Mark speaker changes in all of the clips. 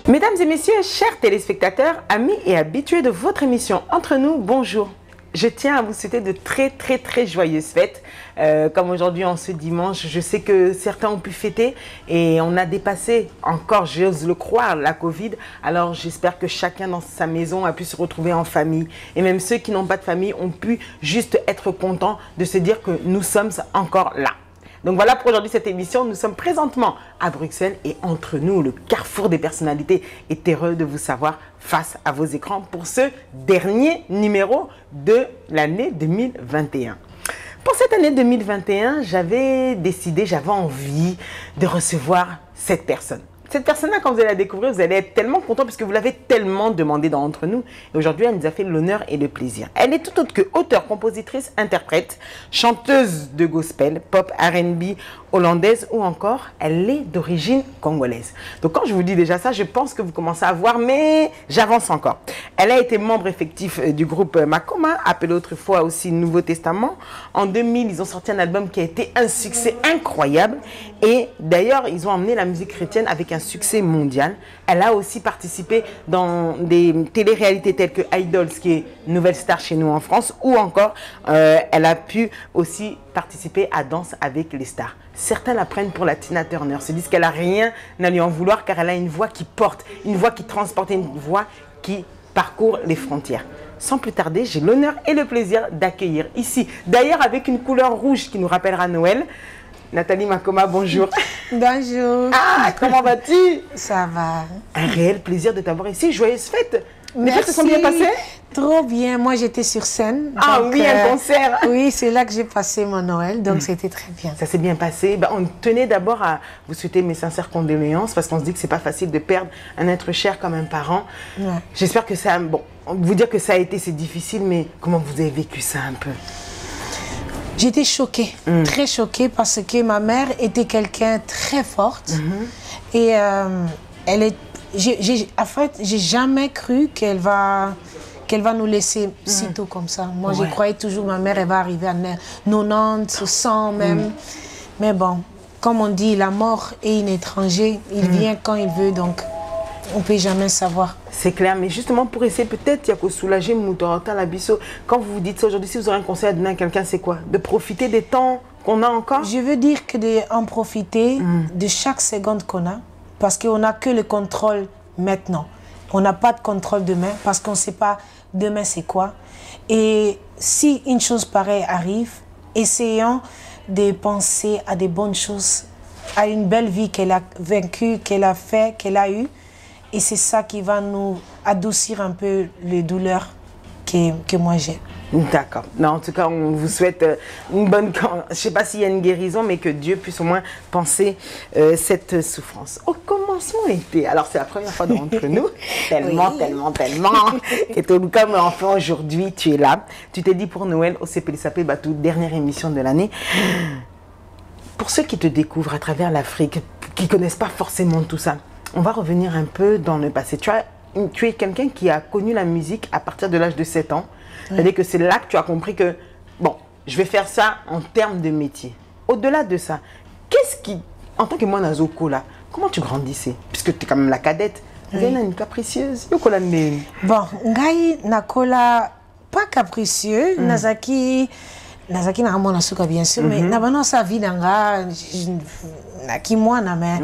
Speaker 1: Mesdames et messieurs, chers téléspectateurs, amis et habitués de votre émission Entre nous, bonjour. Je tiens à vous souhaiter de très joyeuses fêtes. Comme aujourd'hui en ce dimanche, je sais que certains ont pu fêter et on a dépassé encore, j'ose le croire, la Covid. Alors j'espère que chacun dans sa maison a pu se retrouver en famille. Et même ceux qui n'ont pas de famille ont pu juste être contents de se dire que nous sommes encore là. Donc voilà pour aujourd'hui cette émission. Nous sommes présentement à Bruxelles et entre nous, le carrefour des personnalités est heureux de vous savoir face à vos écrans pour ce dernier numéro de l'année 2021. Pour cette année 2021, j'avais envie de recevoir cette personne. Cette personne-là, quand vous allez la découvrir, vous allez être tellement content puisque vous l'avez tellement demandé d'entre nous. Et aujourd'hui, elle nous a fait l'honneur et le plaisir. Elle est tout autre que auteure, compositrice, interprète, chanteuse de gospel, pop, R&B, hollandaise ou encore, elle est d'origine congolaise. Donc quand je vous dis déjà ça, je pense que vous commencez à voir, mais j'avance encore. Elle a été membre effectif du groupe Makoma, appelé autrefois aussi Nouveau Testament. En 2000, ils ont sorti un album qui a été un succès incroyable. Et d'ailleurs, ils ont emmené la musique chrétienne avec un succès mondial. Elle a aussi participé dans des télé-réalités telles que Idols, qui est Nouvelle Star chez nous en France, ou encore, elle a pu aussi participer à Danse avec les stars. Certains la prennent pour la Tina Turner, se disent qu'elle n'a rien à lui en vouloir car elle a une voix qui porte, une voix qui transporte, une voix qui parcourt les frontières. Sans plus tarder, j'ai l'honneur et le plaisir d'accueillir ici, d'ailleurs avec une couleur rouge qui nous rappellera Noël, Nathalie Makoma, bonjour.
Speaker 2: Bonjour.
Speaker 1: Ah, comment vas-tu?
Speaker 2: Ça va.
Speaker 1: Un réel plaisir de t'avoir ici. Joyeuse fête.
Speaker 2: Les fêtes
Speaker 1: se sont bien passées?
Speaker 2: Trop bien. Moi, j'étais sur scène.
Speaker 1: Ah
Speaker 2: donc,
Speaker 1: oui, un concert.
Speaker 2: Oui, c'est là que j'ai passé mon Noël, donc c'était très bien.
Speaker 1: Ça s'est bien passé. Ben, on tenait d'abord à vous souhaiter mes sincères condoléances parce qu'on se dit que c'est pas facile de perdre un être cher comme un parent.
Speaker 2: Ouais.
Speaker 1: J'espère que ça... Bon, vous dire que ça a été, c'est difficile, mais comment vous avez vécu ça un peu?
Speaker 2: J'étais choquée, très choquée parce que ma mère était quelqu'un très forte et elle est... En fait, j'ai jamais cru qu'elle va nous laisser si tôt comme ça. Moi, je croyais toujours ma mère, elle va arriver à 90, 100 même. Mais bon, comme on dit, la mort est un étranger. Il vient quand il veut, donc on ne peut jamais savoir.
Speaker 1: C'est clair, mais justement pour essayer peut-être, il y a que soulager Moutorata Labisso. Quand vous vous dites ça aujourd'hui, si vous aurez un conseil à donner à quelqu'un, c'est quoi? De profiter des temps qu'on a encore?
Speaker 2: Je veux dire que d'en profiter de chaque seconde qu'on a, parce qu'on n'a que le contrôle maintenant. On n'a pas de contrôle demain, parce qu'on ne sait pas demain c'est quoi. Et si une chose pareille arrive, essayons de penser à des bonnes choses, à une belle vie qu'elle a vécue, qu'elle a fait, qu'elle a eue. Et c'est ça qui va nous adoucir un peu les douleurs que moi j'ai.
Speaker 1: D'accord. En tout cas, on vous souhaite une bonne... Je ne sais pas s'il y a une guérison, mais que Dieu puisse au moins penser cette souffrance. Au commencement était... Alors, c'est la première fois d'entre nous. Tellement. Et tout comme enfin aujourd'hui, tu es là. Tu t'es dit pour Noël, au CPLSAP Batou, dernière émission de l'année. Pour ceux qui te découvrent à travers l'Afrique, qui ne connaissent pas forcément tout ça, on va revenir un peu dans le passé. Tu es quelqu'un qui a connu la musique à partir de l'âge de 7 ans. C'est-à-dire que c'est là que tu as compris que, bon, je vais faire ça en termes de métier. Au-delà de ça, qu'est-ce qui, en tant que moi, Nazoko, là, comment tu grandissais? Puisque tu es quand même la cadette. Tu es une capricieuse.
Speaker 2: Bon, Ngai Nakola, pas capricieux. Nazaki na mona suka bien sûr, mais nabano sa vie nanga, naki moi na mais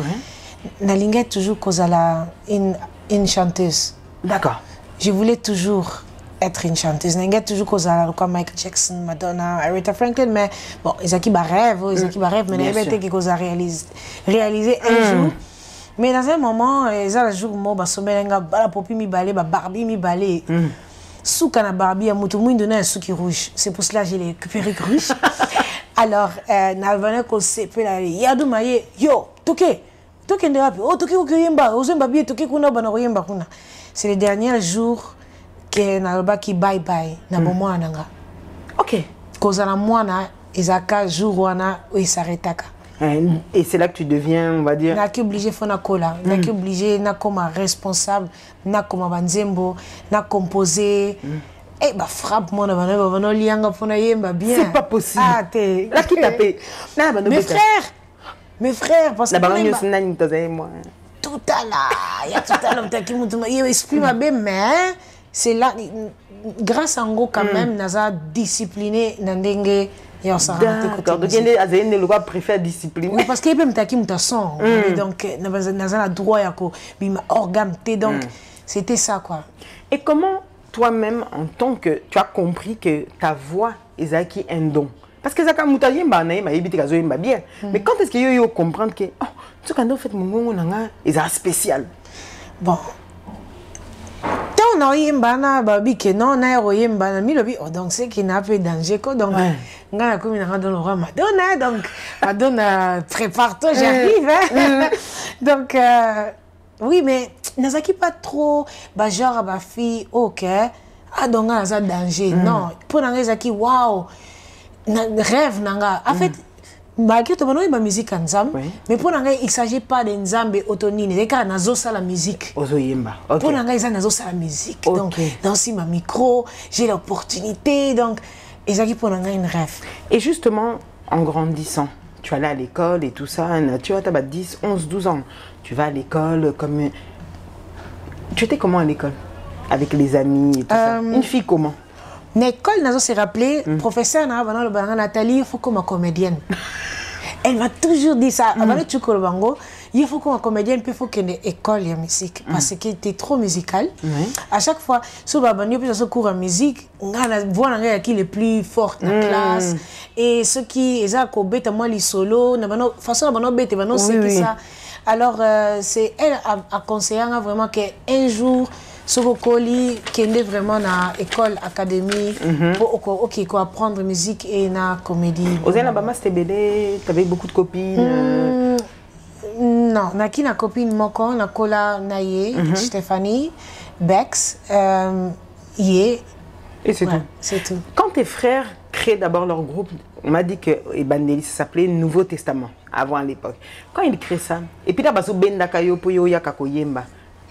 Speaker 2: nalinga toujours kozala une chanteuse.
Speaker 1: D'accord.
Speaker 2: Je voulais toujours être une chanteuse. Nalinga toujours kozala comme Michael Jackson, Madonna, Aretha Franklin, mais bon, ils qui rêve, mais n'avait qui koza réaliser un jour. Mais dans un moment, ils ont un jour mo ba somelenga ba popi mi balé, ba Barbie mi balé. Souka na Barbie a mutu mouin donné un souki rouge. C'est pour cela que j'ai les perruques rouges. Alors, na venait qu'on s'est fait là, yadou maye, yo, toke nderapi, oh toke ukiyemba, ozemba bien toke kuna bana oyemba kuna. C'est le dernier jour que na loba ki bye bye na bomo nanga.
Speaker 1: OK.
Speaker 2: Koza na mwana ezaka jour wana o s'arrêtaka.
Speaker 1: Et c'est là que tu deviens, on va dire...
Speaker 2: N'a obligé de faire cola, n'a obligé de comme responsable, n'a comme banzembo, n'a composé. Eh bah frappe moi na bana lianga fona yemba bien.
Speaker 1: C'est pas possible.
Speaker 2: Ah t'es.
Speaker 1: Là qui tapé.
Speaker 2: Mes frères, parce
Speaker 1: que... La
Speaker 2: banane
Speaker 1: moi.
Speaker 2: Tout tout à l'heure, il y a tout à l'heure, il exprime bien, mais c'est là, grâce à Ngo quand même, Naza discipliné, Nandenge, et on s'en rend
Speaker 1: compte. Donc, il y a des gens qui préfèrent discipliner.
Speaker 2: Oui, parce qu'il peut me taquer mon son. Donc, Naza a droit à quoi, il m'a orgamté, donc c'était ça quoi.
Speaker 1: Et comment toi-même, en tant que tu as compris que ta voix est un don? Parce que ça quand muta yemba na yemba yebiti kazo yemba bien. Mais quand est-ce que yo comprendre que oh tu quand on fait mon nanga est spécial.
Speaker 2: Bon. Tant on yemba na babi que non na yemba na mi lobi oh donc c'est qui n'a pas danger quoi donc ngana comme na dans le roi Madonna donc Madonna prépare-toi j'arrive hein. Donc oui mais nazaki pas trop ba genre ba fille OK ah donc na ça danger non pour nanga zaki waouh rêve nanga en fait malgré tout ma musique ensemble mais pour nanga il s'agit pas de nzambe autonine c'est quand nazo ça la musique
Speaker 1: ozoyemba
Speaker 2: pour nanga ils nazo ça la musique donc dans si ma micro j'ai l'opportunité donc ils s'agit pour nanga une rêve.
Speaker 1: Et justement en grandissant tu allais à l'école et tout ça tu as 10 11 12 ans tu vas à l'école comme tu étais comment à l'école avec les amis et tout ça une fille comment?
Speaker 2: L'école, nous s'est rappelé, professeur Nathalie, il faut comme comédienne. Elle m'a toujours dit ça. Avant de tuer le bango, il faut comme comédienne, puis il faut qu'il y ait une école de musique. Parce qu'elle était trop musicale. À chaque fois, si on a un cours en musique, on voit qui est le plus fort dans la classe. Et ceux qui ont été moi les solos, de toute façon, c'est ça. Alors, c'est elle a conseillé vraiment qu'un jour, Sokokoli, qui est vraiment dans l'école académie, pour apprendre musique et la comédie.
Speaker 1: Aux Alabama, c'était BD, tu avais beaucoup de copines
Speaker 2: Non, je suis une copine, Moko, Kola Naye, Stéphanie, Bex, Yé.
Speaker 1: Et c'est tout.
Speaker 2: C'est tout.
Speaker 1: Quand tes frères créent d'abord leur groupe, on m'a dit que Ebandeli s'appelait Nouveau Testament, avant à l'époque. Quand ils créent ça, et puis là,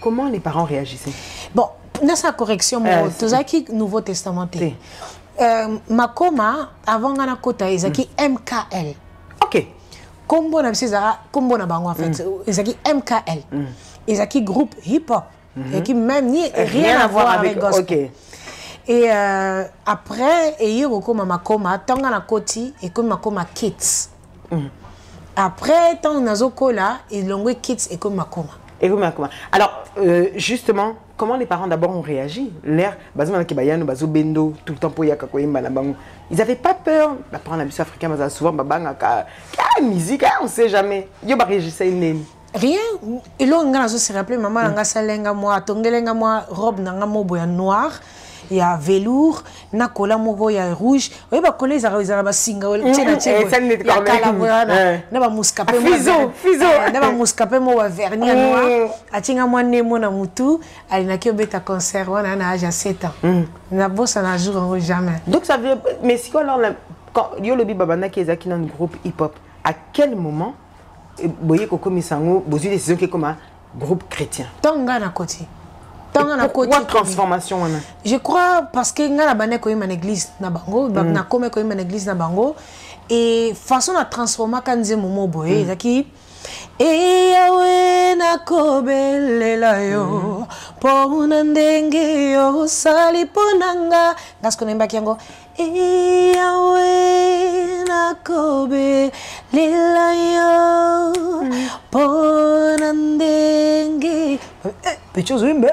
Speaker 1: comment les parents réagissaient?
Speaker 2: Bon, dans sa correction, tu as qui Nouveau Testament. Makoma, avant Gana Kota, ils ont MKL.
Speaker 1: Ok.
Speaker 2: Combo na César, combo na bango en fait. Ils ont MKL. Ils ont groupe hip-hop. Qui même ni rien à voir avec gospel. Et après, il y a eu Makoma, Tanga na Koti et comme Makoma Kids. Après, Tanga na Zokola, ils l'ont eu Kids et comme Makoma.
Speaker 1: Alors, justement, comment les parents d'abord ont réagi? L'air, tout le temps pour ils n'avaient pas peur. Les parents africains, souvent, musique, on ne sait jamais. Ils réagissaient.
Speaker 2: Rien. Et là, on se rappelé, maman, on a salenga moi, tongelenga moi, robe nanga mobo ya noir. Il y a velours, na cola mogo ya rouge. Oui, bah coller ça va singa. Tiens, tiens. Na ba muskape mo. Fizo. Na ba muskape mo wa vernis noir. Atinga mo nemo na mutu. Ali na kio beta concert wana na âge à 7 ans. Na bossa na jour jamais.
Speaker 1: Donc ça veut. Mais c'est quoi alors quand yo lobi babana qui est dans le groupe hip-hop? À quel moment boye koko misango bozu décision qui est comme un groupe chrétien?
Speaker 2: Tonga na koti.
Speaker 1: Pourquoi transformation?
Speaker 2: Je crois parce que nous avons une église na bango, na comme une église na bango et façon à transformer quand nous momo boye zaki e yawe na kobelela yo pona ndenge yo sali ponanga ngasko nemba kiango e yawe na kobelela yo pona ndenge pecho zimbe.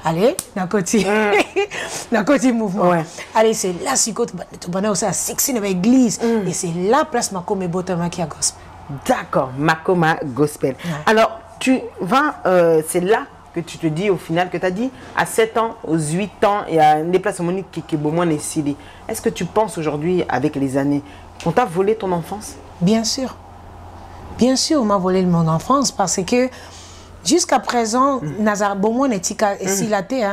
Speaker 2: Allez, d'un côté mouvement. Ouais. Allez, c'est là, si tu vas aussi à 16 dans l'église. Et c'est là, place Makoma Botama qui a gospel.
Speaker 1: D'accord, Makoma Gospel. Ouais. Alors, tu vas, c'est là que tu te dis au final, que tu as dit à 7 ans, aux 8 ans, il y a un déplacement qui est beaucoup moins décidé. Est-ce que tu penses aujourd'hui, avec les années, qu'on t'a volé ton enfance?
Speaker 2: Bien sûr. Bien sûr, on m'a volé mon enfance parce que jusqu'à présent, Nazar Bomon est silaté,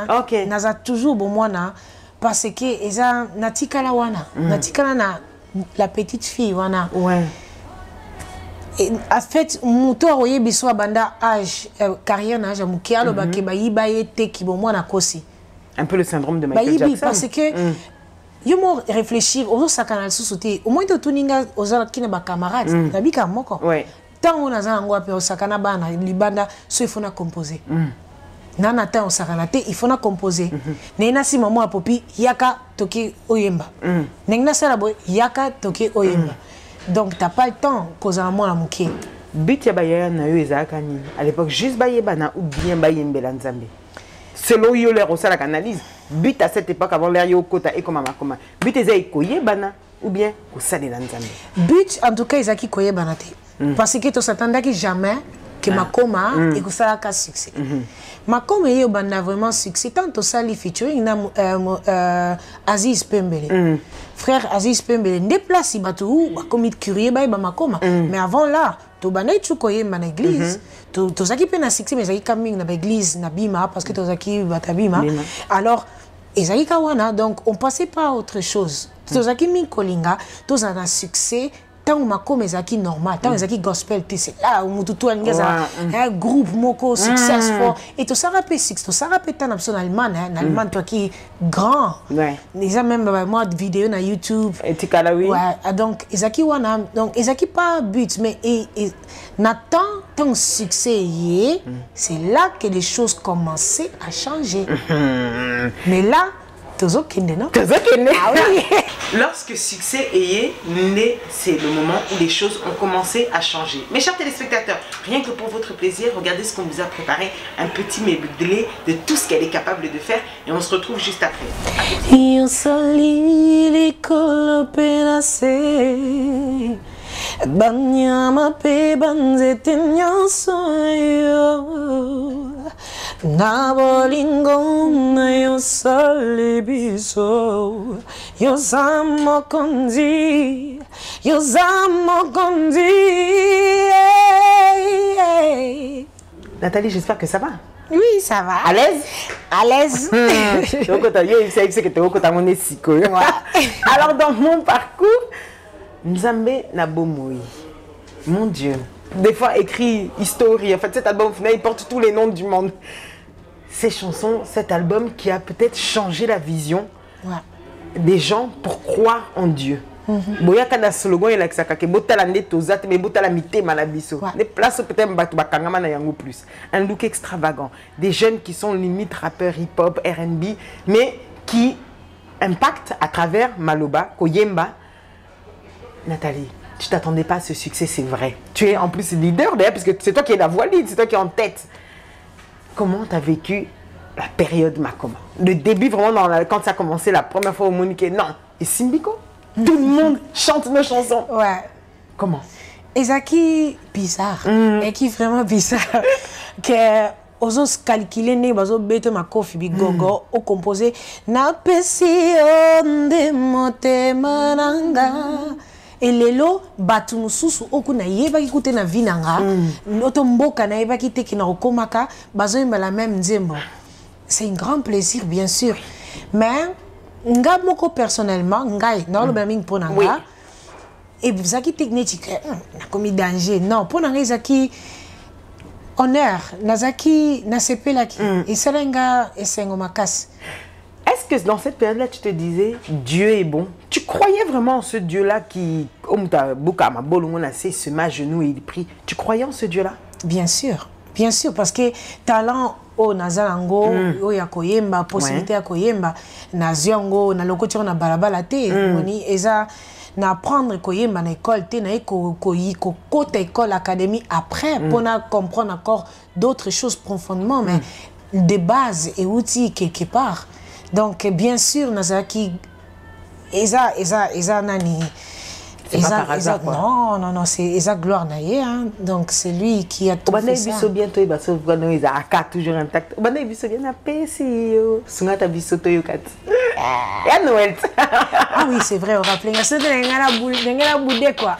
Speaker 2: Nazar toujours Bomona parce que Eza Natika la wana, Natika la petite fille wana.
Speaker 1: Ouais.
Speaker 2: Et en fait, muto oye biswa banda âge carrière n'âge mukialo bakeba yibaye te ki Bomona kosi.
Speaker 1: Un peu le syndrome de Michael Jackson.
Speaker 2: Parce que yo mo réfléchir aux sakana sous-sauter au moins to tuninga aux alaki na ba camarades nabika moko tant on a za ngwa pe au sakana bana libanda so il faut na composer nana ta on sakana te il faut na composer nena si maman apopi yaka toki oyemba nengna sala boy yaka toki oyemba donc t'as pas le temps cause à moi la muké
Speaker 1: but ya baya na yo ezaka ni à l'époque juste bayebana ou bien bayembela nzambe selon yo les rosala analyse but à cette époque avant l'air yo kota et comme makoma but ezai koyebana ou bien kosalela nzambe
Speaker 2: but en tout cas ezaki koyebana te parce que to s'attendaki jamais que makoma et que ça a succès makoma yo banda vraiment succès tant to sali featuring na Aziz Pembele frère Aziz Pembele déplace batou comme curieux ba makoma mais avant là to banay tu koyemba na église to zaki pe na succès mais zaki coming na église na bima parce que to zaki batabima alors ezaki kawana donc on passait pas à autre chose to zaki min kolinga to za na succès tant makoma ezaki normal tant ezaki gospel c'est là où mututu angeza un groupe moko successful et to ça rappelle six to ça rappelle tant en allemand toi qui grand déjà même moi vidéo na YouTube
Speaker 1: et tikalawi
Speaker 2: donc ezaki wana donc ezaki pas but mais et Nathan ton succès c'est là que les choses commençaient à changer mais là
Speaker 1: ah oui. Lorsque succès est né, c'est le moment où les choses ont commencé à changer. Mes chers téléspectateurs, rien que pour votre plaisir, regardez ce qu'on vous a préparé, un petit medley de tout ce qu'elle est capable de faire et on se retrouve juste après.
Speaker 2: Banyama pe banzete nyonso yo na bolingo na yo sale biso yo zamo kondi
Speaker 1: Nathalie, j'espère que ça va.
Speaker 2: Oui, ça va.
Speaker 1: À l'aise?
Speaker 2: À l'aise.
Speaker 1: Alors dans mon parcours Nzambe na bomoi. Mon Dieu. Des fois écrit History. En fait, cet album, il porte tous les noms du monde. Ces chansons, cet album qui a peut-être changé la vision des gens pour croire en Dieu. Boya kana slogan il a que que botala ndetozate mais botala mité malabiso. Les places peut-être bakangama na yango plus. Un look extravagant. Des jeunes qui sont limite rappeurs hip-hop, R&B, mais qui impactent à travers Maloba, Koyemba. Nathalie, tu t'attendais pas à ce succès, c'est vrai. Tu es en plus leader d'ailleurs, parce que c'est toi qui es la voix lead, c'est toi qui es en tête. Comment tu as vécu la période Makoma? Le début vraiment, quand ça a commencé la première fois au Monique, non. Et Simbiko, tout le monde chante nos chansons.
Speaker 2: Ouais.
Speaker 1: Comment?
Speaker 2: Et ça qui bizarre, et qui vraiment bizarre, que ozo calculer ne bazo bete makofi bigogo au composé na pesi onde motema nanga. Et lelo batu mususu oku na yeba kikute na vinanga noto mboka na yeba kite kina okomaka bazo la même nzembo. C'est un grand plaisir bien sûr mais nga moko personnellement ngai na lo baming ponanga et zaki technique na komi danger non ponanga zaki honneur nazaki na sepelaki et selenga et sengo makas.
Speaker 1: Est-ce que dans cette période-là, tu te disais, Dieu est bon? Tu croyais vraiment en ce Dieu-là qui, se met à genoux et il prie? Tu croyais en ce Dieu-là?
Speaker 2: Bien sûr, parce que talent au Nazalango, au Yakoyemba, possibilité à Koyemba, Naziango, na lokotion na balabala te, moni eza na prendre Koyemba na école te na côté école académie après pour na comprendre encore d'autres choses profondément mais des bases et outils quelque part. Donc bien sûr Nazaki Eza nani Eza non c'est Eza gloire naie hein donc c'est lui qui a tout fait ça.
Speaker 1: Bientôt il va se voir nous Eza toujours intact. Bana biso bien na pesi yo sungata biso to yo kat. Ya Noël.
Speaker 2: Ah oui c'est vrai on rappelle ça ngala boudé quoi.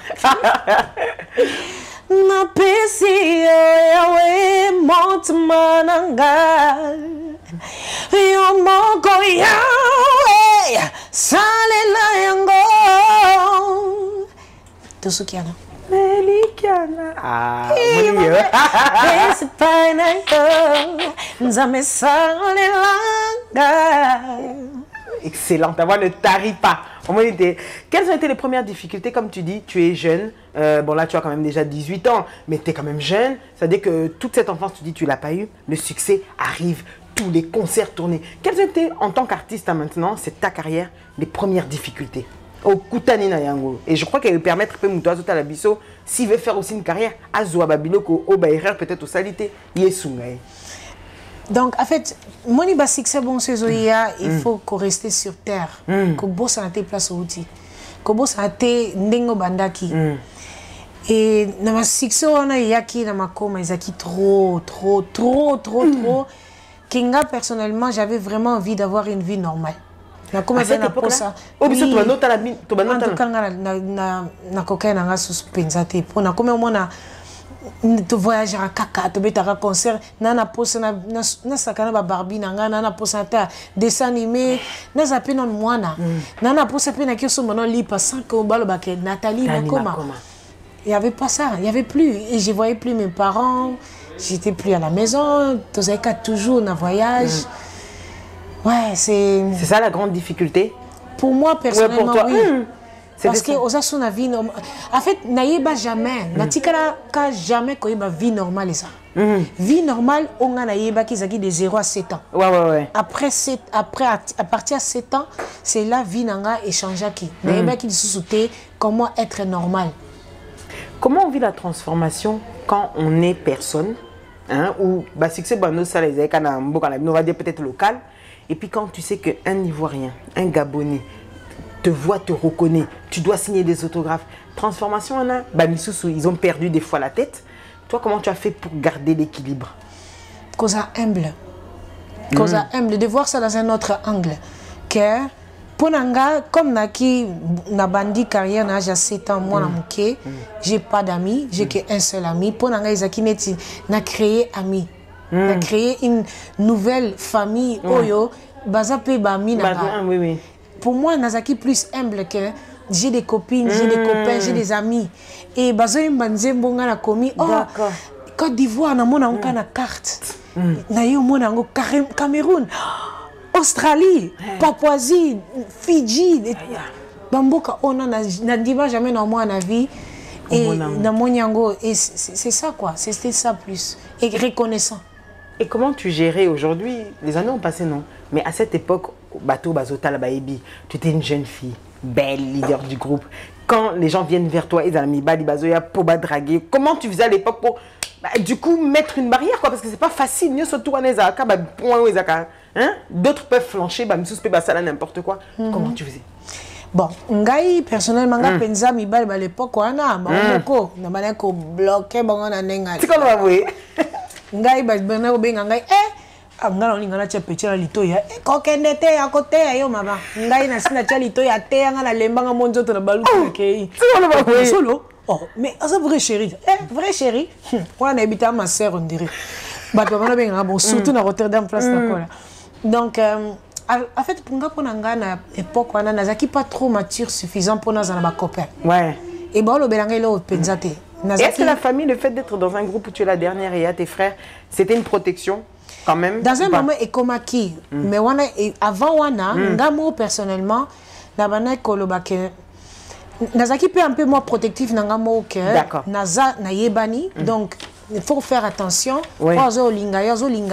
Speaker 2: Na pesi yo monte mananga. Yo moko yawe salela yango Tosukiana
Speaker 1: Melikiana
Speaker 2: Esse pai na nzame salela
Speaker 1: excellent. Ta voix ne tarit pas. Quelles ont été les premières difficultés? Comme tu dis, tu es jeune. Bon, là, tu as quand même déjà 18 ans, mais tu es quand même jeune. C'est-à-dire que toute cette enfance, tu dis, tu ne l'as pas eu. Le succès arrive, tous les concerts tournés. Quelles ont été, en tant qu'artiste maintenant, c'est ta carrière, les premières difficultés? Au Koutani na yango. Et je crois qu'elle va permettre à la biso, s'il veut faire aussi une carrière, à Zouababiloko, au Baïrer, peut-être au Salité, Yesungaï.
Speaker 2: Donc, en fait, moni ba succès bon saison il faut qu'on reste sur terre, que boss a été place outil, que boss a été ndengo bandaki. Et na ma succès on a yaki na ma koma izaki trop. Kinga personnellement, j'avais vraiment envie d'avoir une vie normale. Na koma na posa.
Speaker 1: Obiso to banota la bin, to banota.
Speaker 2: En tout cas na cocaïne na suspensate. Pour na koma mona tu voyages à kaka, tu vas à concert, nana posa na sakana ba Barbie nanga, nana posa ta dessin animé, na zapi non mwana, nana posa pe na kioso mono lipa sans que balo ba ke Nathalie Makoma. Il y avait pas ça, il y avait plus et je voyais plus mes parents, j'étais plus à la maison, tu sais toujours na voyage. Ouais, c'est
Speaker 1: ça la grande difficulté.
Speaker 2: Pour moi personnellement,
Speaker 1: pour toi,
Speaker 2: oui. Parce que aux asuna vie normale. En fait, naïba jamais. Natikara ka jamais qu'on ait vie normale ça. Vie normale, on a naïba qui zaki de 0 à 7 ans.
Speaker 1: Ouais.
Speaker 2: Après à partir de 7 ans, c'est la vie nanga échange qui. Naïba qui dit comment être normal.
Speaker 1: Comment on vit la transformation quand on est personne, hein, ou bah succès bano ça les on va dire peut-être local, et puis quand tu sais qu'un Ivoirien, un Gabonais te voit, te reconnaît, tu dois signer des autographes. Transformation, on a, bah, ils ont perdu des fois la tête. Toi, comment tu as fait pour garder l'équilibre?
Speaker 2: Cause humble. Cause humble, de voir ça dans un autre angle. Que, pour Nanga, comme Naki, na bandi carrière, na j'ai 7 ans, moi, j'ai pas d'amis, j'ai qu'un seul ami. Pour Nanga, Isaki Neti, n'a créé ami. N'a créé une nouvelle famille, Oyo, Bazape Bami, Nanga.
Speaker 1: Oui.
Speaker 2: Pour moi, Nazaki plus humble que j'ai des copines, j'ai des copains, j'ai des amis. Et Bazoïm Banze Mbonga na komi, oh, Côte d'Ivoire, na mona onka na carte. Na yo mona ngo Cameroun, Australie, Papouasie, Fidji. Bamboka ona na diva jamais dans moi na vie. Et na monyango, et c'est ça quoi, c'était ça plus. Et reconnaissant.
Speaker 1: Et comment tu gérais aujourd'hui? Les années ont passé, non? Mais à cette époque, Bateau Bazota Labaebi, tu étais une jeune fille, belle, leader du groupe. Quand les gens viennent vers toi, ils ont mis Bali Bazoya, Poba draguer. Comment tu faisais à l'époque pour, du coup, mettre une barrière, quoi? Parce que c'est pas facile. D'autres peuvent flancher, n'importe quoi. Comment tu faisais?
Speaker 2: Bon, ngai personnellement nga penza mi bali à l'époque wana bango na bana ko bloquer bango na nenga.
Speaker 1: C'est comment vous?
Speaker 2: Ngai ba bana ko benga ngai ngana olinga na tia petit na litoya kokende te ya kote yo mama ngai na sina tia litoya te ngana lembanga monzoto na balu ke.
Speaker 1: C'est comment vous?
Speaker 2: Solo. Oh, mais ça vrai chéri. Vrai chéri. On habite à ma sœur on dirait. Ba bana benga bon surtout na Rotterdam place d'accord. Donc en fait, pour nga époque, on n'a pas trop mature suffisant pour nos copains.
Speaker 1: Ouais.
Speaker 2: Et bon, le belangé là, pensate.
Speaker 1: Est-ce que la famille, le fait d'être dans un groupe où tu es la dernière et il y a tes frères, c'était une protection quand même?
Speaker 2: Dans un moment, et comme qui, mais avant nga moi personnellement, nabana kolobake, nazaki peut un peu moins protectif nanga mo que naza na yebani, donc il faut faire attention. Ozo linga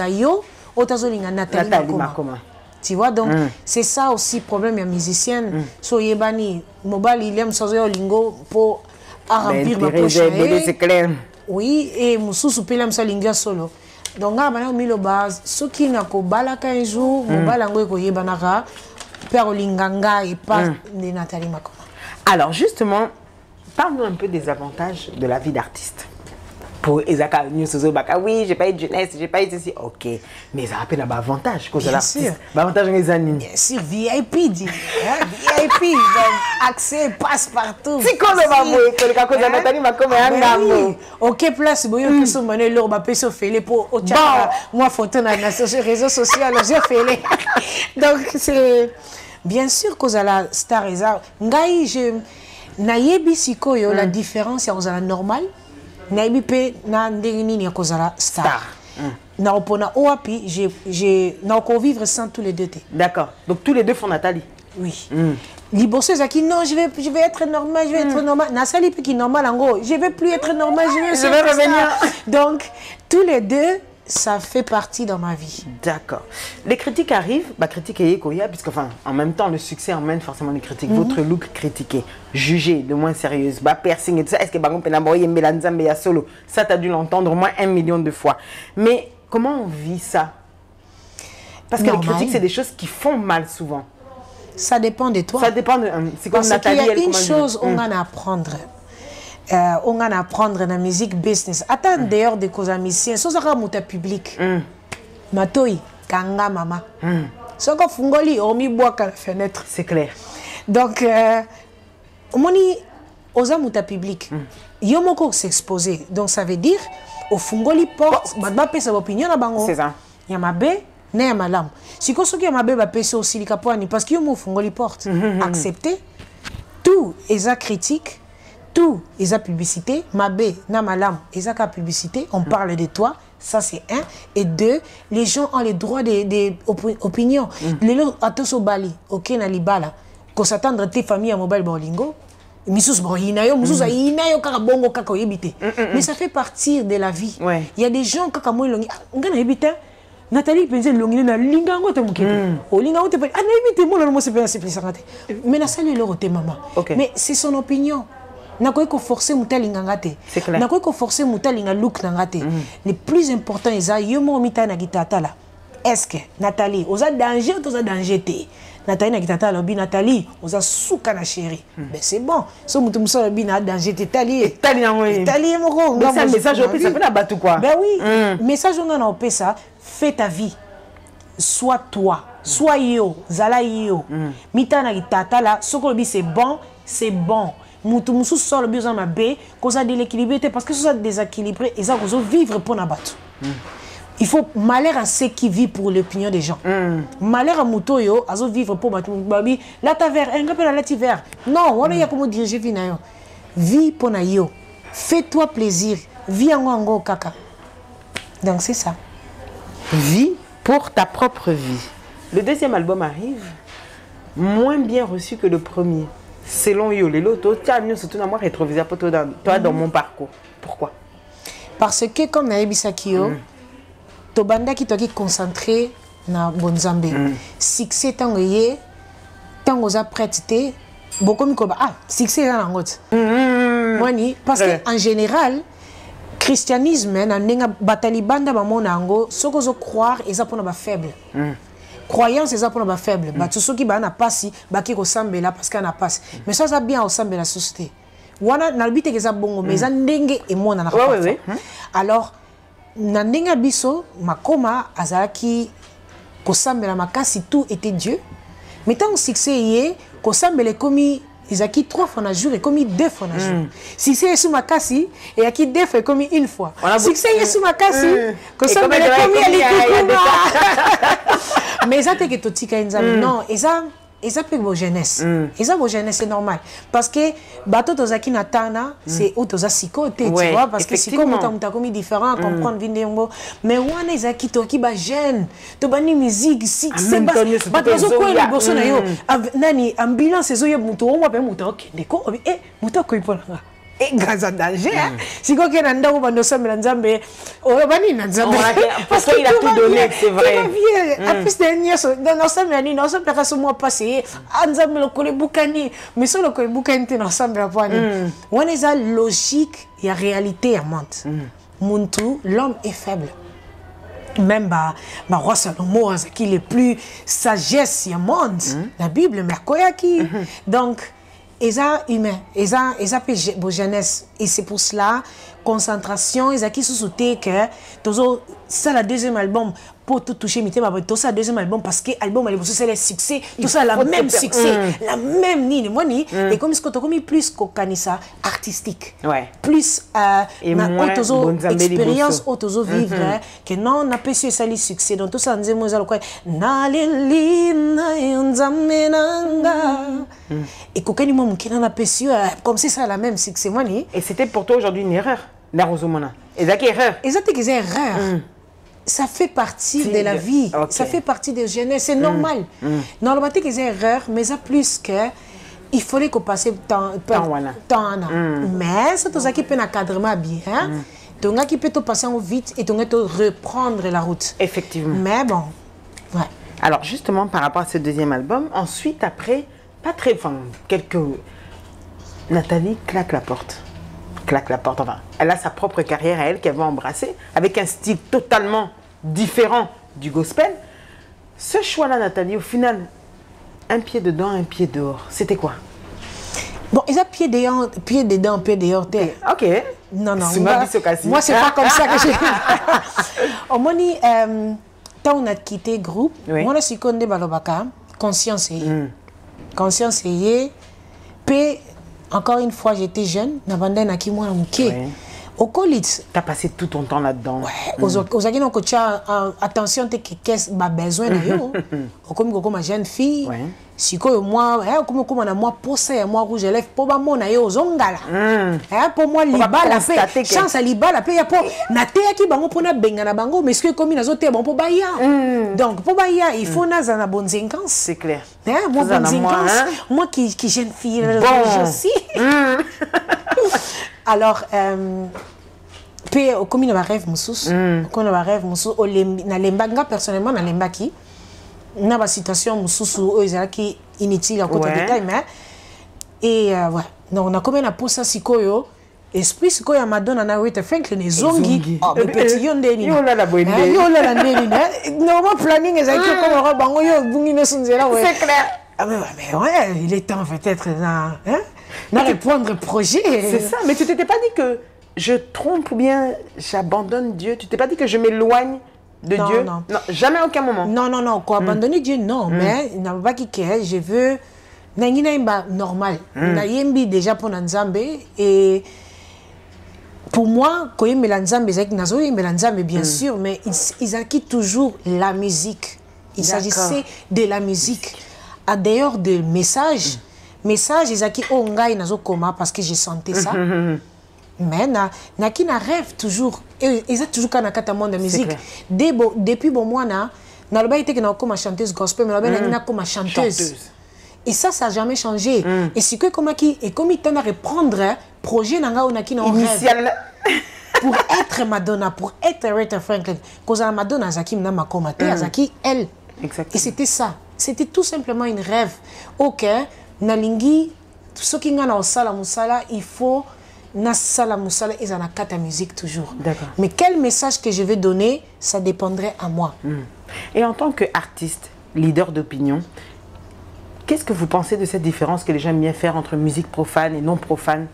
Speaker 2: yo, otazo linga Nathalie Makoma. Tu vois, donc c'est ça aussi le problème, il y a musicienne. So yebani, mobile il aime sozo lingo pour remplir ma poche.
Speaker 1: C'est clair.
Speaker 2: Oui, et mususu pe l'aime ça linga solo. Donc nga bana mi lo base, ce qui n'a ko balaka un jour, mobile ngo ko yebanaka per linganga et pas de Nathalie Makoma.
Speaker 1: Alors justement, parle-nous un peu des avantages de la vie d'artiste. Pour Ezaka Nyosozo Baka, oui, j'ai pas eu de jeunesse, j'ai pas eu ceci, ok. Mais ça a un avantage, cause de l'artiste. Avantage les années.
Speaker 2: Bien sûr, VIP, dit. VIP, accès, passe partout.
Speaker 1: C'est quoi le babou? Que le cacao de Nathalie Makoma est un gamme.
Speaker 2: Ok, place, boyo, que ce monnaie, l'or, ma peso fêlé pour au tchaka. Moi, photo dans les réseaux sociaux, j'ai fêlé. Donc, c'est. Bien sûr, cause à la star, Ngaï, je. Naïebi Sikoyo, la différence, c'est la normale. Naibi pe na ndengini ni kozala star. Na opona oapi, j'ai na ko vivre sans tous les deux.
Speaker 1: D'accord. Donc tous les deux font Nathalie.
Speaker 2: Oui. Liboso Zaki, non, je vais être normal, je vais être normal. Nasali qui est normal en gros, je vais plus être normal, je vais revenir. Donc, tous les deux, ça fait partie dans ma vie.
Speaker 1: D'accord. Les critiques arrivent, bah critiquer Koya, puisque enfin, en même temps, le succès emmène forcément les critiques. Votre look critiqué, jugé de moins sérieuse, bah piercing et tout ça, est-ce que Bagon Penaboye Melanzambe ya solo, ça t'as dû l'entendre au moins 1 million de fois. Mais comment on vit ça? Parce que les critiques, c'est des choses qui font mal souvent.
Speaker 2: Ça dépend de toi.
Speaker 1: Ça dépend de... C'est comme Nathalie,
Speaker 2: il y a une chose qu'on a à apprendre. On a à apprendre dans la musique business. Attends, dehors des causes musiciens, ça sera mon public. Matoi, kanga mama. Ce qu'on fungoli, on mi boit la fenêtre.
Speaker 1: C'est clair.
Speaker 2: Donc, on dit aux amis public. Yo moko s'exposer. Donc ça veut dire au fungoli porte, bah pas sa opinion na bango.
Speaker 1: C'est ça.
Speaker 2: Yamabe. Ne malam. Si ko soki mabe ba pese aussi likapwani parce que yo mo fungoli porte. Accepter tout eza critique, tout eza publicité, mabe na malam eza ka publicité, on parle de toi, ça c'est un et deux, les gens ont les droits des opinions. Les gens atoso bali, OK na libala, ko s'attendre tes familles à mobile bolingo. Misus bohinayo, misus ainayo kaka bongo kaka yebite. Mais ça fait partie de la vie. Il y a des gens kaka mo longi, ngana yebite. Nathalie pensait longine na lingango te mukete o lingango te ana ibite mo na mo se penser plus santé mais na salut le roté maman mais c'est son opinion na ko forcer muta linganga te na ko forcer muta linga look na ngate le plus important est yo mo mita na gitata là est-ce que Nathalie oza danger ou oza danger te Nathalie na gitata lobi Nathalie oza souka na chérie ben c'est bon so mutu muso lobi na danger te Nathalie moko
Speaker 1: mais ça message au ça peut na batu quoi
Speaker 2: ben oui message on a opé ça. Fais ta vie. Sois toi. Sois yo. Zala yo. Mita na tata la. Soko c'est bon. C'est bon. Moutou moussou sort le besoin ma bé. Cause de l'équilibre. Parce que ça déséquilibré. Et ça cause vivre pour n'abattre. Il faut malheur à ceux qui vivent pour l'opinion des gens. Malheur à mouto yo. Azo vivre pour battre. Babi. La taverne. Un peu la taverne. Non. On a comme diriger vie na yo. Vie pour na yo. Fais-toi plaisir. Vie en ango kaka. Donc c'est ça.
Speaker 1: Vie pour ta propre vie. Le deuxième album arrive, moins bien reçu que le premier. Selon yo, les lotos, tu as mieux surtout dans moi rétroviseur pour toi dans mon parcours. Pourquoi?
Speaker 2: Parce que comme Naïbi Sakio, Tobanda qui t'a concentré na Bonzambe. Succès tango yé, tango za prêté, beaucoup mi koba succès dans la route. Parce que en général christianisme na nenga batalibanda bamona ngo soko zo croire eza pona ba faible. Croyance eza pona ba faible. Ba tout soki ba na pasi ba ki ko sambela parce que na passe. Mais ça ça bien au sambela société. Wana na bité que ça bongo mais ça ndenge et mona na pas. Alors na nenga biso makoma azaki ko sambela makasi tout était Dieu. Mais tant succès yé ko sambela komi ils ont qui 3 fois dans jour et commis 2 fois dans jour. Si c'est sous ma casse, et a qui 2 fois commis 1 fois. Si c'est sous ma casse, que ça me commis mais ça t'es que tout tika non, et ça peut vos jeunesse. Et ça vos jeunesse c'est normal parce que bateau tozaki natana c'est où toza siko tu vois parce que siko muta commis différent comprendre vindembo mais wana ezaki toki ba jeune to bani musique si c'est pas bateau ko le bosso na yo nani ambulance ezo ye muto o mwa pe muto ok ndeko muto ko ipona et gaza danger si quoi que nanda ou bando sambela nzambe o bani na nzambe
Speaker 1: parce qu'il a tout donné c'est vrai
Speaker 2: a plus dernier dans sambela ni non sambela so moi passé nzambe le kole bukani mais so le kole bukani te na sambela pwani on est à logique et réalité à monte muntu l'homme est faible même roi Salomon qui est le plus sagesse y monde la Bible merkoyaki donc Eza humain, eza jeunesse et c'est pour cela concentration ils qui sous-sauté que toujours ça la deuxième album pour tout toucher mité bah tout ça deuxième album parce que album c'est le succès tout ça la même succès la même ni moi ni et comme ce que tu commis plus qu'okanisa artistique plus expérience autozo vivre que non n'a pas su ça le succès donc tout ça nous moi quoi nalina nzamenanga et kokani moi mukina n'a pas su comme c'est ça la même succès moi ni
Speaker 1: et c'était pour toi aujourd'hui une erreur la Rosomona et ça qui erreur
Speaker 2: et ça t'es erreur ça fait partie de la vie. Okay. Ça fait partie de la jeunesse. C'est normal. Normalement, il y a des erreurs, mais ça plus que... Il fallait qu'on passe temps. Mais c'est tout ça qui peut encadrer bien. Donc, qui peut passer vite et donc reprendre la route.
Speaker 1: Effectivement.
Speaker 2: Mais bon, ouais.
Speaker 1: Alors, justement, par rapport à ce deuxième album, ensuite, après, pas très... Enfin, quelques... Nathalie claque la porte. Claque la porte, enfin, elle a sa propre carrière à elle qu'elle va embrasser, avec un style totalement différent du gospel. Ce choix-là, Nathalie, au final, un pied dedans, un pied dehors, c'était quoi?
Speaker 2: Bon, ils ont pied dedans, pied dehors.
Speaker 1: Ok.
Speaker 2: Non. Moi, c'est pas comme ça que j'ai... Au moins, quand on a quitté le groupe, moi, je suis connu Balobaka, conscience. Conscience, puis, encore une fois, j'étais jeune, n'abandonne à qui moi, au Colit.
Speaker 1: Tu as passé tout ton temps là-dedans.
Speaker 2: Ouais. Aux agents qui ont attention, qu'est-ce que besoin de comme ma jeune fille. Si moi, comme on a moi posé moi rouge élève pour moi na yo zongala. Pour moi libala fait chance à libala fait pour na te qui bango pour na benga na bango mais ce que comme ils ont bon pour baya. Donc pour baya il faut na zana bonne séquence.
Speaker 1: C'est clair.
Speaker 2: Moi bonne séquence. Moi qui jeune fille je aussi. Alors puis comme il a rêve moussous, comme il a rêve moussous na lemba personnellement na lemba qui na ba situation mususu ezalaki inutile en côté détail mais et ouais non on a comme na posa sikoyo esprit sikoyo Madonna na Aretha Franklin ezongi oh petit yonde ni
Speaker 1: yo la boende
Speaker 2: yo la ndeni normal planning ezalaki comme on bango yo bungi no sunzela ouais
Speaker 1: c'est clair
Speaker 2: mais ouais il est temps peut-être na répondre projet
Speaker 1: c'est ça mais tu t'étais pas dit que je trompe ou bien j'abandonne Dieu, tu t'es pas dit que je m'éloigne de Dieu? Non, jamais à aucun moment.
Speaker 2: Non, quoi, abandonner Dieu, non. Mais il n'y a pas qui je veux. N'a normal. N'a yembi déjà pour Nzambe. Et pour moi, quand il y a Nzambe, bien sûr, mais ils acquittent toujours la musique. Il s'agissait de la musique. À d'ailleurs de messages. Messages, ils acquittent Onga et Nazokoma parce que j'ai senti ça. Mais qui rêve toujours ils ont toujours quand on monde de musique depuis bon mois na le bas était comme chanteuse gospel mais le bas comme chanteuse et ça n'a jamais changé et c'est que comme il tente à reprendre projet nanga on a qui
Speaker 1: initial
Speaker 2: pour être Madonna pour être Aretha Franklin cause la Madonna zaki na makomate zaki elle et c'était ça c'était tout simplement une rêve OK nalingi ce qui ngana osala musala il faut Nassala Moussala et Zanakata musique toujours. Mais quel message que je vais donner, ça dépendrait à moi.
Speaker 1: Et en tant qu'artiste, leader d'opinion, qu'est-ce que vous pensez de cette différence que les gens aiment bien faire entre musique profane et non profane?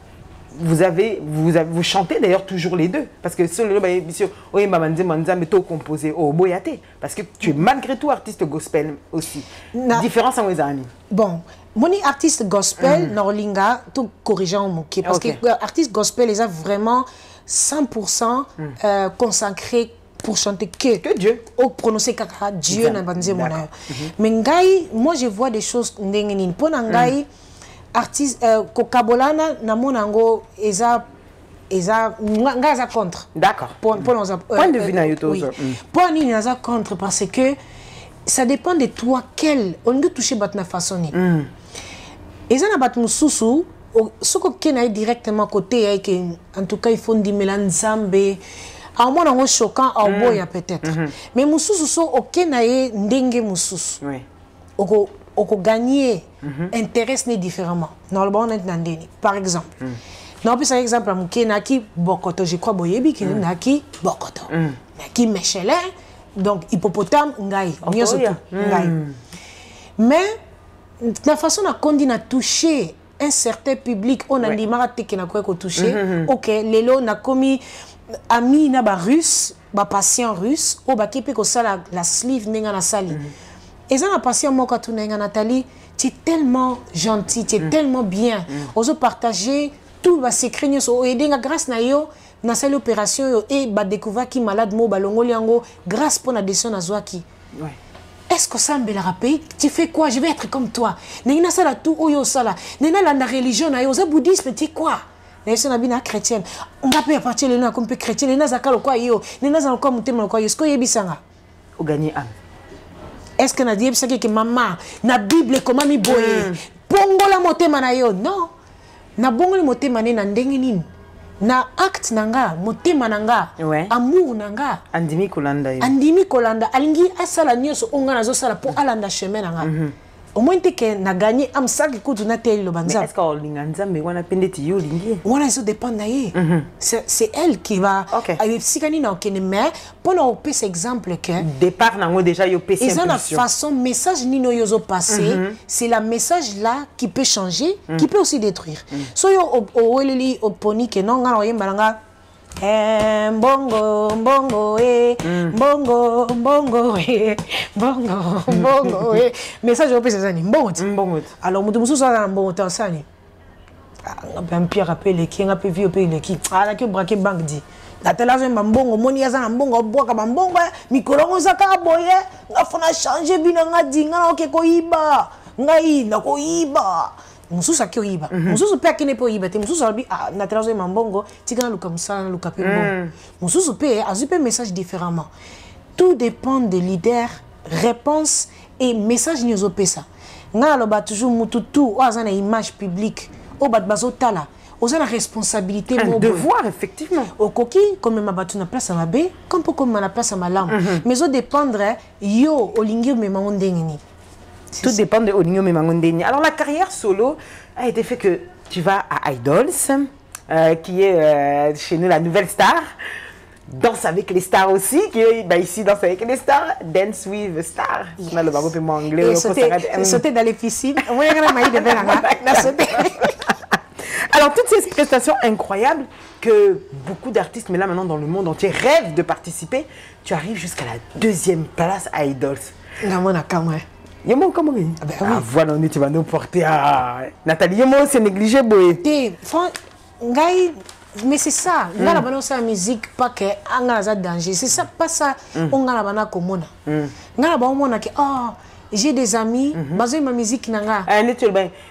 Speaker 1: Vous chantez d'ailleurs toujours les deux. Parce que seul le composé au boyate. Parce que tu es malgré tout artiste gospel aussi. Différence en amis.
Speaker 2: Bon. Mon artiste gospel, Norlinga, tout corrigeant mon qui parce que artiste gospel, ils ont vraiment 100% consacré pour chanter que
Speaker 1: Dieu.
Speaker 2: Au prononcer kaka Dieu n'a pas dit mon âme. Mais ngai, moi je vois des choses n'engeni. Pour ngai artiste kokabolana na monango eza ngai za contre.
Speaker 1: D'accord.
Speaker 2: Pour nos
Speaker 1: point de vue na yoto.
Speaker 2: Pour ni za contre parce que ça dépend de toi quel on doit toucher batna façon. Et ça n'a pas de moussou, ce qui est directement côté, en tout cas, il faut dire Nzambe. À moi, on est choquant, à boya peut-être. Mais moussou, ok, nae ndenge moussou. On gagner intéresse différemment. Normalement, on est nandeni. Par exemple. Non, plus par exemple, à mouké naki bokoto, je crois boyebi qui naki bokoto. Naki mechele, donc hippopotame ngai. Mais la façon dont on a touché un certain public, on a dit que on a touché. OK, lelo na commis ami na ba russe, ba patient russe, au ba kepe ko sala la sleeve nenga na sali. Et ça na patient mo ka tu nenga Nathalie, tu es tellement gentil, tu es tellement bien. Ozo partager tout ba secret so aider grâce na yo na sala opération yo et ba découvrir qui malade mo ba longoli yango grâce pour la décision na zwaki. Est-ce que ça me rappelle? Tu fais quoi? Je vais être comme toi. Nena sala tout oyo sala. Nena la religion na yo, ça bouddhisme, tu quoi? nayeso na bina chrétienne nga pe partir le na comme pe chrétienne na zakalo kwa yo na za kwa mutema kwa yo sko yebisanga
Speaker 1: au gagner âme.
Speaker 2: Est-ce que na dit que maman na Bible comment mi boye pongola motema na yo non na bongola motema ne na ndenge nini na acte nanga motema nanga amour nanga
Speaker 1: andimi
Speaker 2: kolanda alingi asala nyoso onga nazo sala pour alanda chemin nanga au moins que na gagné am saki kutu na teli lo banza.
Speaker 1: Mais est-ce qu'on linganza mais wana pendeti yo lingi
Speaker 2: wana ça dépend d'ailleurs c'est elle qui va sikani na okene mais pour nous pese exemple que
Speaker 1: départ nango déjà yo pese
Speaker 2: impulsion. Et ça la façon message nino yozo passé c'est la message là qui peut changer qui peut aussi détruire. So yo o weleli oponi que non ngana oyemba nga mbongo mbongo mbongo mbongo mbongo message au pesa zani mbongo alors mutu mususu ana mbongo tansani un pire appel qui nga pe vie au pays qui ala ki braquer banque dit la télé mbongo moni ya zana mbongo boka mbongo mikolongo zaka boye nga fona changer bina nga dinga na okeko iba ngai na ko iba mususu akio iba mususu pe akine po iba te mususu albi na telazo mambongo tika luka musala luka pe bon mususu pe azupe message différemment tout dépend des leaders réponse et message nyozo pesa nga loba toujours mutu tout azana image publique o bat bazo tala ozana responsabilité
Speaker 1: un devoir effectivement
Speaker 2: au coquille comme ma batu na place à ma bé comme pour comme na place à ma lampe mais au dépendre yo olingi me mandengini.
Speaker 1: Tout dépend de Oligno Memangondeni. Alors la carrière solo a été fait que tu vas à Idols, qui est chez nous la nouvelle star. Danse avec les stars aussi, qui est ici Danse avec les stars. Dance with the stars. On a le barreau pour anglais.
Speaker 2: Sauter dans les piscines.
Speaker 1: Alors toutes ces prestations incroyables que beaucoup d'artistes, mais là maintenant dans le monde entier, rêvent de participer. Tu arrives jusqu'à la 2e place à Idols. Yemo comment voilà on est tu vas nous porter à Nathalie Yemo c'est négligé boy.
Speaker 2: Mais c'est ça, nga la bana sa musique pas que anga za danger, c'est ça pas ça on nga la bana komona. Nga la bana mona que j'ai des amis, bazo ma musique nanga.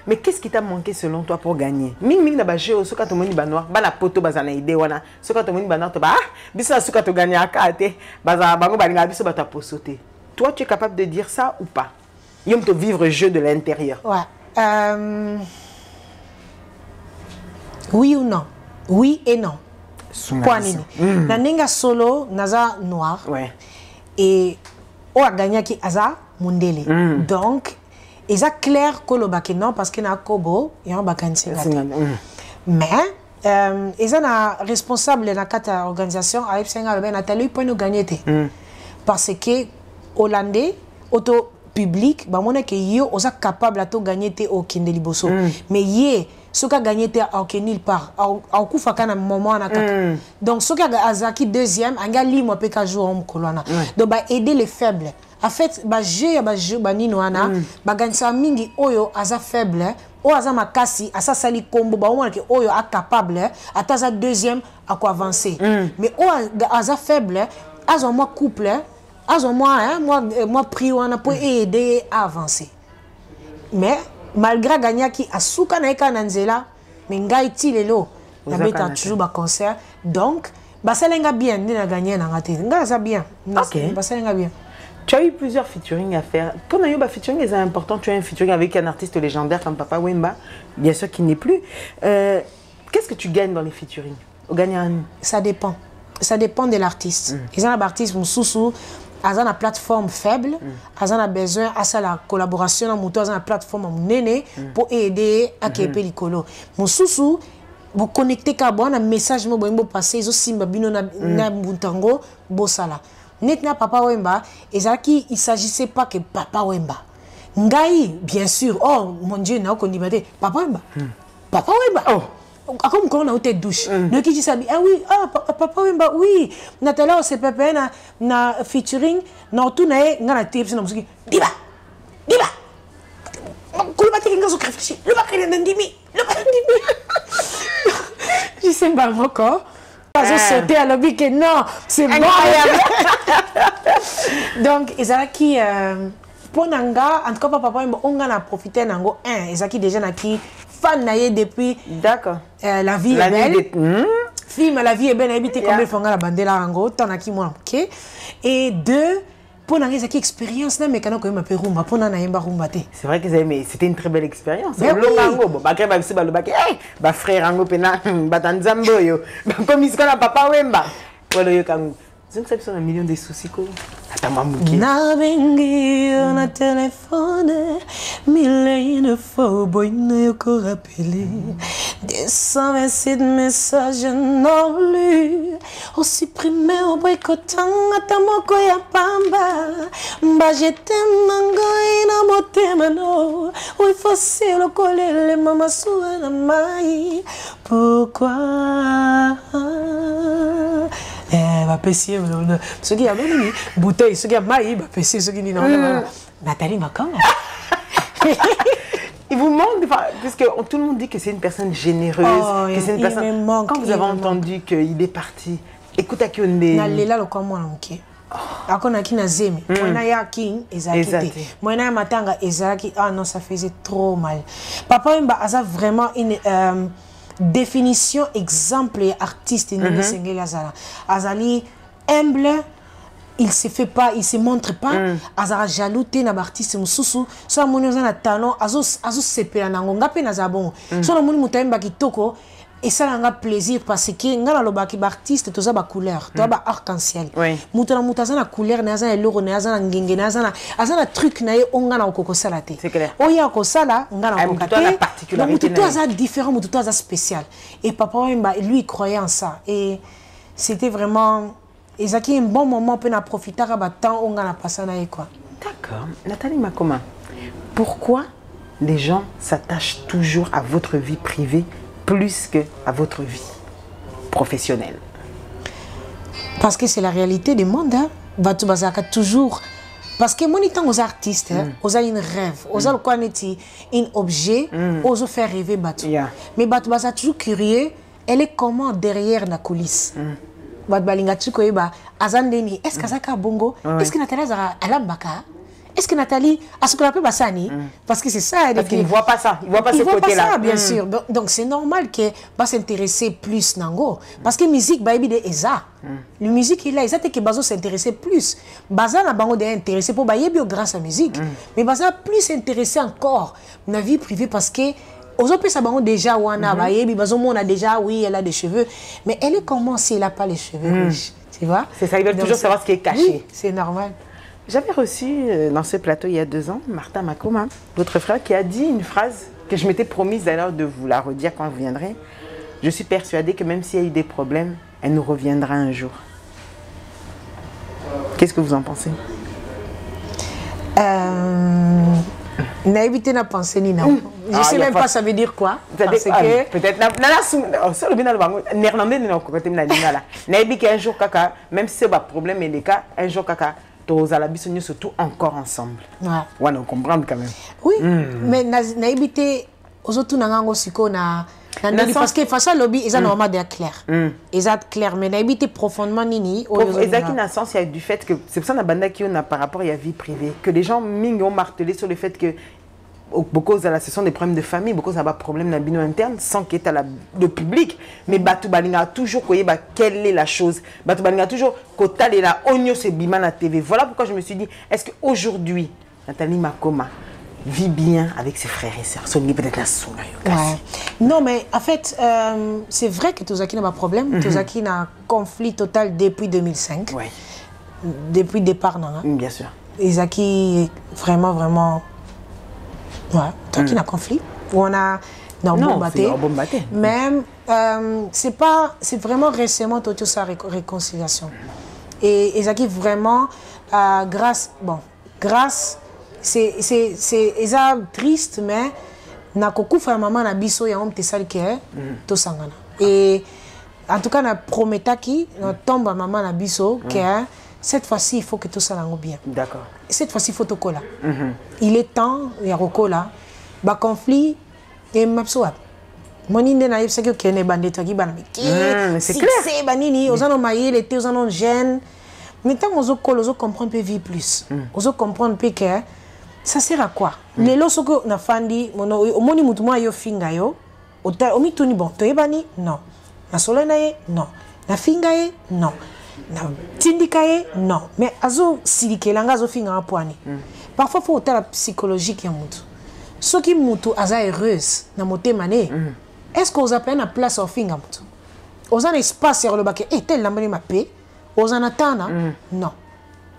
Speaker 1: Mais qu'est-ce qui t'a manqué selon toi pour gagner? Ming na ba jeu soka to moni banwa, bana poto bazana idée wana, soka to moni banwa to ba bisa soka to gagner akate, baza bango balinga biso bata posoter. Toi tu es capable de dire ça ou pas? Il te vivre jeu de l'intérieur.
Speaker 2: Ouais. Oui ou non? Oui et non. Quoi nini? Na nenga solo naza noir.
Speaker 1: Ouais.
Speaker 2: Et o a gagné qui aza mundele. Donc, ils a clair que le baké non parce que na kobo et en bakansi. Mais ils a responsable na kata organisation avec senga le Nathalie pour nous gagner parce que hollandais auto public ba mona ke yo oza capable à to gagner te au kinde liboso mais yé soka gagner te au kenil part au kufa kana moment na kaka donc soka azaki 2e anga limo pe ka jour on kolwana donc ba aider les faibles en fait ba jeu ba nino wana ba gansa mingi oyo aza faible o aza makasi asa sali kombo ba mona ke oyo a capable ataza 2e à quoi avancer mais o aza faible azo moi couple moi pris pour aider à avancer. Mais malgré gagner qui a souka na eka nanzela, mais ngai ti lelo na beta toujours ba concert. Donc basalenga bien ni na gagner na ngate. Nga ça bien.
Speaker 1: OK.
Speaker 2: Basalenga bien.
Speaker 1: Tu as eu plusieurs featuring à faire. Comme il y a eu featuring, c'est important. Tu as un featuring avec un artiste légendaire comme Papa Wemba, bien sûr qui n'est plus. Qu'est-ce que tu gagnes dans les featuring? Au gagnant?
Speaker 2: Ça dépend. Ça dépend de l'artiste. Ils ont un artiste sous à la plateforme faible, à besoin à la collaboration à la plateforme néné pour aider à képer l'icolo. Mon sous vous connectez carbone un message mo boimbo passer ils aussi babino na buntango bosala. Net na Papa Wemba ezaki il s'agissait pas que Papa Wemba. Ngai bien sûr. Oh mon Dieu na ko ndimate Papa Wemba. Papa Wemba. Oh comme quand on a été douche le qui dit ça ah oui Papa Wemba oui Nathalie c'est pépé na featuring na tout na ngana tips na musique diba kuluba tinga zo réfléchir le bakene ndimi je sais pas encore pas sauter à l'objet que non c'est incroyable donc ezaki pour nanga en tout cas Papa Wemba on a profité nango ezaki déjà na qui fan depuis La vie est belle. Film La vie est belle, habité comme les fonds à la bande là en gros, t'en as qui moi ok. Et deux, pour n'avoir cette expérience là, mais quand on a fait rumba, pour n'avoir pas rumba.
Speaker 1: C'est vrai que c'était une très belle expérience.
Speaker 2: Mais oui.
Speaker 1: Frère Ango pena, batanzambo yo, comme il se connaît papa wemba. Voilà yo kango. Donc ça c'est un million de soucis quoi.
Speaker 2: Na bengi na téléphone, mille de fois boy ne yo rappeler. Des 127 messages non lus, au supprimé au boycottant à moko ya pamba. Mba j'étais nango ina motemano, ou il faut se le coller les mamas sous la maille. Pourquoi? Va pessier ce qui a donné bouteille ce qui a maï va pessier ce qui dit non Nathalie Makoma.
Speaker 1: Il vous manque parce que tout le monde dit que c'est une personne généreuse, que c'est une personne. Quand vous avez entendu qu'il est parti, écoute à qui on est.
Speaker 2: Nalela le comment ok. Akona ki na zemi, moi ya king ezaki. Moi na matanga ezaki. Ah non, ça faisait trop mal. Papa Wemba a vraiment une définition exemple et artiste Nini Sengeli Azali humble, il se fait pas, il se montre pas, azara jaloux te na artiste mususu, so moni ozana talent azo sepela nango ngape na zabon. So na moni mutayemba kitoko et ça n'a pas plaisir parce que ngana lobaki ba artiste toza ba couleur, toza ba arc-en-ciel. Mutana mutazana couleur na azana eloro na azana ngenge na azana truc na ye ongana okoko sala te.
Speaker 1: C'est clair.
Speaker 2: Oya ko sala ngana okoko
Speaker 1: te.
Speaker 2: Donc tout ça différent, tout ça spécial. Et Papa Wemba lui il croyait en ça et c'était vraiment ezaki un bon moment pour na profiter à temps ongana passer na ye quoi.
Speaker 1: D'accord. Nathalie Makoma. Pourquoi les gens s'attachent toujours à votre vie privée plus qu'à votre vie professionnelle?
Speaker 2: Parce que c'est la réalité du monde. Batu bazaka toujours. Parce que moi, étant aux artistes, aux a une rêve, aux a le quoi un objet, aux faire rêver Batu. Mais Batu bazaka toujours curieux. Elle est comment derrière la coulisse? Batu balinga tu koyeba azandeni. Est-ce que Azaka bongo? Est-ce que Nathalie Azara alambaka? Est-ce que Nathalie a ce qu'on appelle Bassani? Parce que c'est ça.
Speaker 1: Parce qu'il ne voit pas ça. Il ne voit pas ce côté-là.
Speaker 2: Bien sûr. Donc c'est normal qu'elle va s'intéresser plus Nango. Parce que la musique, bah, il est ça. La musique, il a que Bazo s'intéresser plus. Baza n'a pas intéressé pour bailler grâce à la musique. Mais Baza plus s'intéresser encore dans la vie privée parce que aux autres, ça va déjà wana bailler. Bazo on a déjà, oui, elle a des cheveux. Mais elle est comment si elle n'a pas les cheveux riches? Tu vois?
Speaker 1: C'est ça, ils veulent toujours savoir ce qui est caché.
Speaker 2: Oui, c'est normal.
Speaker 1: J'avais reçu dans ce plateau il y a 2 ans, Martin Makoma, votre frère, qui a dit une phrase que je m'étais promise d'ailleurs de vous la redire quand vous viendrez. Je suis persuadée que même s'il y a eu des problèmes, elle nous reviendra un jour. Qu'est-ce que vous en pensez?
Speaker 2: N'a évité na pensée ni non. Je ne sais même pas ça veut dire quoi. Parce que
Speaker 1: peut-être néerlandais un jour kaka, même si c'est un problème et les cas, un jour kaka. Surtout encore ensemble. Ouais, on comprend quand même.
Speaker 2: Oui, mais na évité aux autres nangango siko na parce que face à lobby ils ont normalement des clairs. Ils ont clair mais na évité profondément nini.
Speaker 1: Ezaki na sens il y a du fait que c'est pour ça na banda qui on a par rapport à la vie privée que les gens ont martelé sur le fait que beaucoup de la ce sont des problèmes de famille, beaucoup ça va problème dans bino interne sans qu'il y ait le public. Mais Batu Balinga toujours quelle est la chose. Batu Balinga toujours kota de la onyo se bima na TV. Voilà pourquoi je me suis dit est-ce qu'aujourd'hui Nathalie Makoma vit bien avec ses frères et sœurs? Peut-être la source.
Speaker 2: Non mais en fait c'est vrai que Tozaki n'a pas de problème. Tozaki n'a un conflit total depuis 2005. Depuis le départ
Speaker 1: bien sûr.
Speaker 2: Ezaki vraiment ouais, toi qui n'a conflit, on a bombaté. Même c'est vraiment récemment toute sa réconciliation. Et Ezaki vraiment grâce c'est triste mais na kokufa maman na biso ya homme tesali ke to sangana. Et en tout cas na prometaki na tomba maman na biso que cette fois-ci, il faut que tout ça aille bien.
Speaker 1: D'accord.
Speaker 2: Cette fois-ci, il faut tout coller. Il est temps, il y a recola, bah conflit et mapsoa. Moni ne naïf c'est que qui est bandé toi qui baname.
Speaker 1: C'est clair.
Speaker 2: C'est banini, aux gens ont maillé, les aux gens ont gêne. Maintenant, aux autres comprendre peu vie plus. Aux autres comprendre peu que Ça sert à quoi? Les lorsque na fandi, moni mutumwa yo finga yo, omi tuni bon, to ebani? Non. Na solo na ye? Non. Na finga ye? Non. Na tindika ye? Non. Mais azo silike langa azo finga apwani. Parfois faut autant la psychologique ya mutu. Ce qui mutu aza heureuse na motema ne. Est-ce que vous appelez na place au finga mutu? Vous avez un espace sur le baquet, tel l'amène ma paix. Vous en attendez? Non.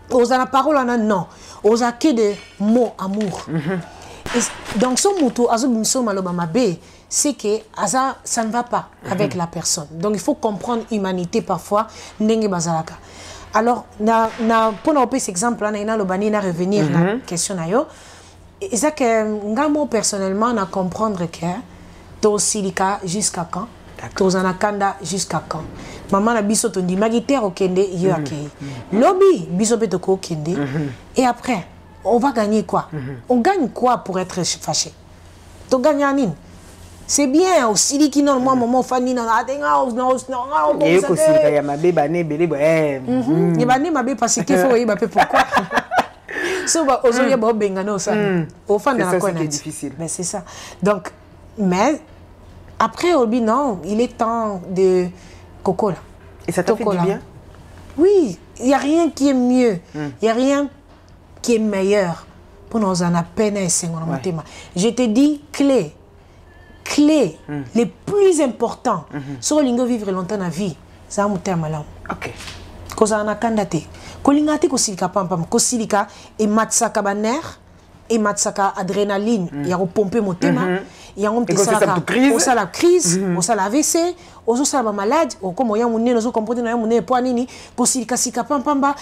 Speaker 2: Vous avez la parole? Non. Vous avez que des mots amour. Donc, ce mot, c'est que ça ne va pas avec la personne. Donc, il faut comprendre l'humanité parfois. Alors, pour nous cet exemple, on a revenir à la question. Et ça que moi, personnellement, on a comprendre que tu silika jusqu'à quand? Tozana kanda jusqu'à quand? Maman a biso tondi magiter au kende yo akei. Lobby biso beto ko kende. Et après, on va gagner quoi? On gagne quoi pour être fâché? To gagne anin. C'est bien aussi qui non moi maman fani na atenga non
Speaker 1: et ko silika ya mabe bané belé
Speaker 2: ni bané mabe parce que faut y bape pourquoi? So ba ozoya ba bengana ça. Au fan na quoi
Speaker 1: c'est difficile.
Speaker 2: Mais c'est ça. Donc mais après, Obi, non, il est temps de coco là.
Speaker 1: Et ça t'a fait du bien?
Speaker 2: Oui, il n'y a rien qui est mieux. Il n'y a rien qui est meilleur pour nous en à peine et je te dis, clé, les plus importants, sur le vivre longtemps dans la vie, c'est un terme là.
Speaker 1: Ok.
Speaker 2: Koza na kandate. Kolingate kosilika pampam, kosilika et matsaka baner. Et matsaka adrénaline, il y a pomper mon thème, il y a un petit la crise, on ça la AVC, on ça la malade, on comme on monnaie nous comporter na monnaie poanini, posika sika pampamba,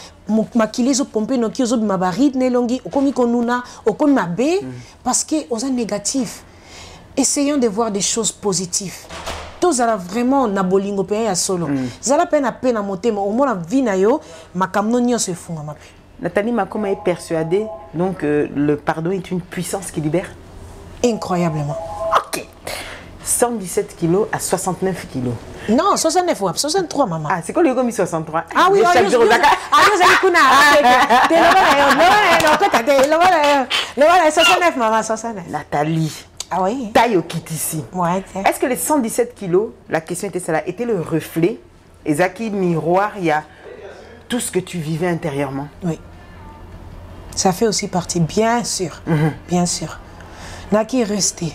Speaker 2: makile zo pomper no ki zo mabaride ne longi, comme konuna, comme mabe parce que on est négatif. Essayons de voir des choses positives. Tous ala vraiment na bolingo pe ya solo. Zala peine à monter, mais au moins la vie na yo, makamno nyo se funga mabe.
Speaker 1: Nathalie Makoma est persuadée donc le pardon est une puissance qui libère?
Speaker 2: Incroyablement.
Speaker 1: Ok. 117 kilos à 69 kilos.
Speaker 2: Non, 69 ou 63 maman.
Speaker 1: Ah, c'est quoi le gomi 63?
Speaker 2: Ah oui, chaque jour au Dakar. Ah, vous allez kuna. Le 69 maman, 69.
Speaker 1: Nathalie.
Speaker 2: Ah oui.
Speaker 1: Taille au kit ici.
Speaker 2: Ouais.
Speaker 1: Est-ce que les 117 kilos, la question était celle-là, était le reflet, et Zaki miroir, il y a tout ce que tu vivais intérieurement?
Speaker 2: Oui. Ça fait aussi partie, bien sûr. Bien sûr. Naki resté.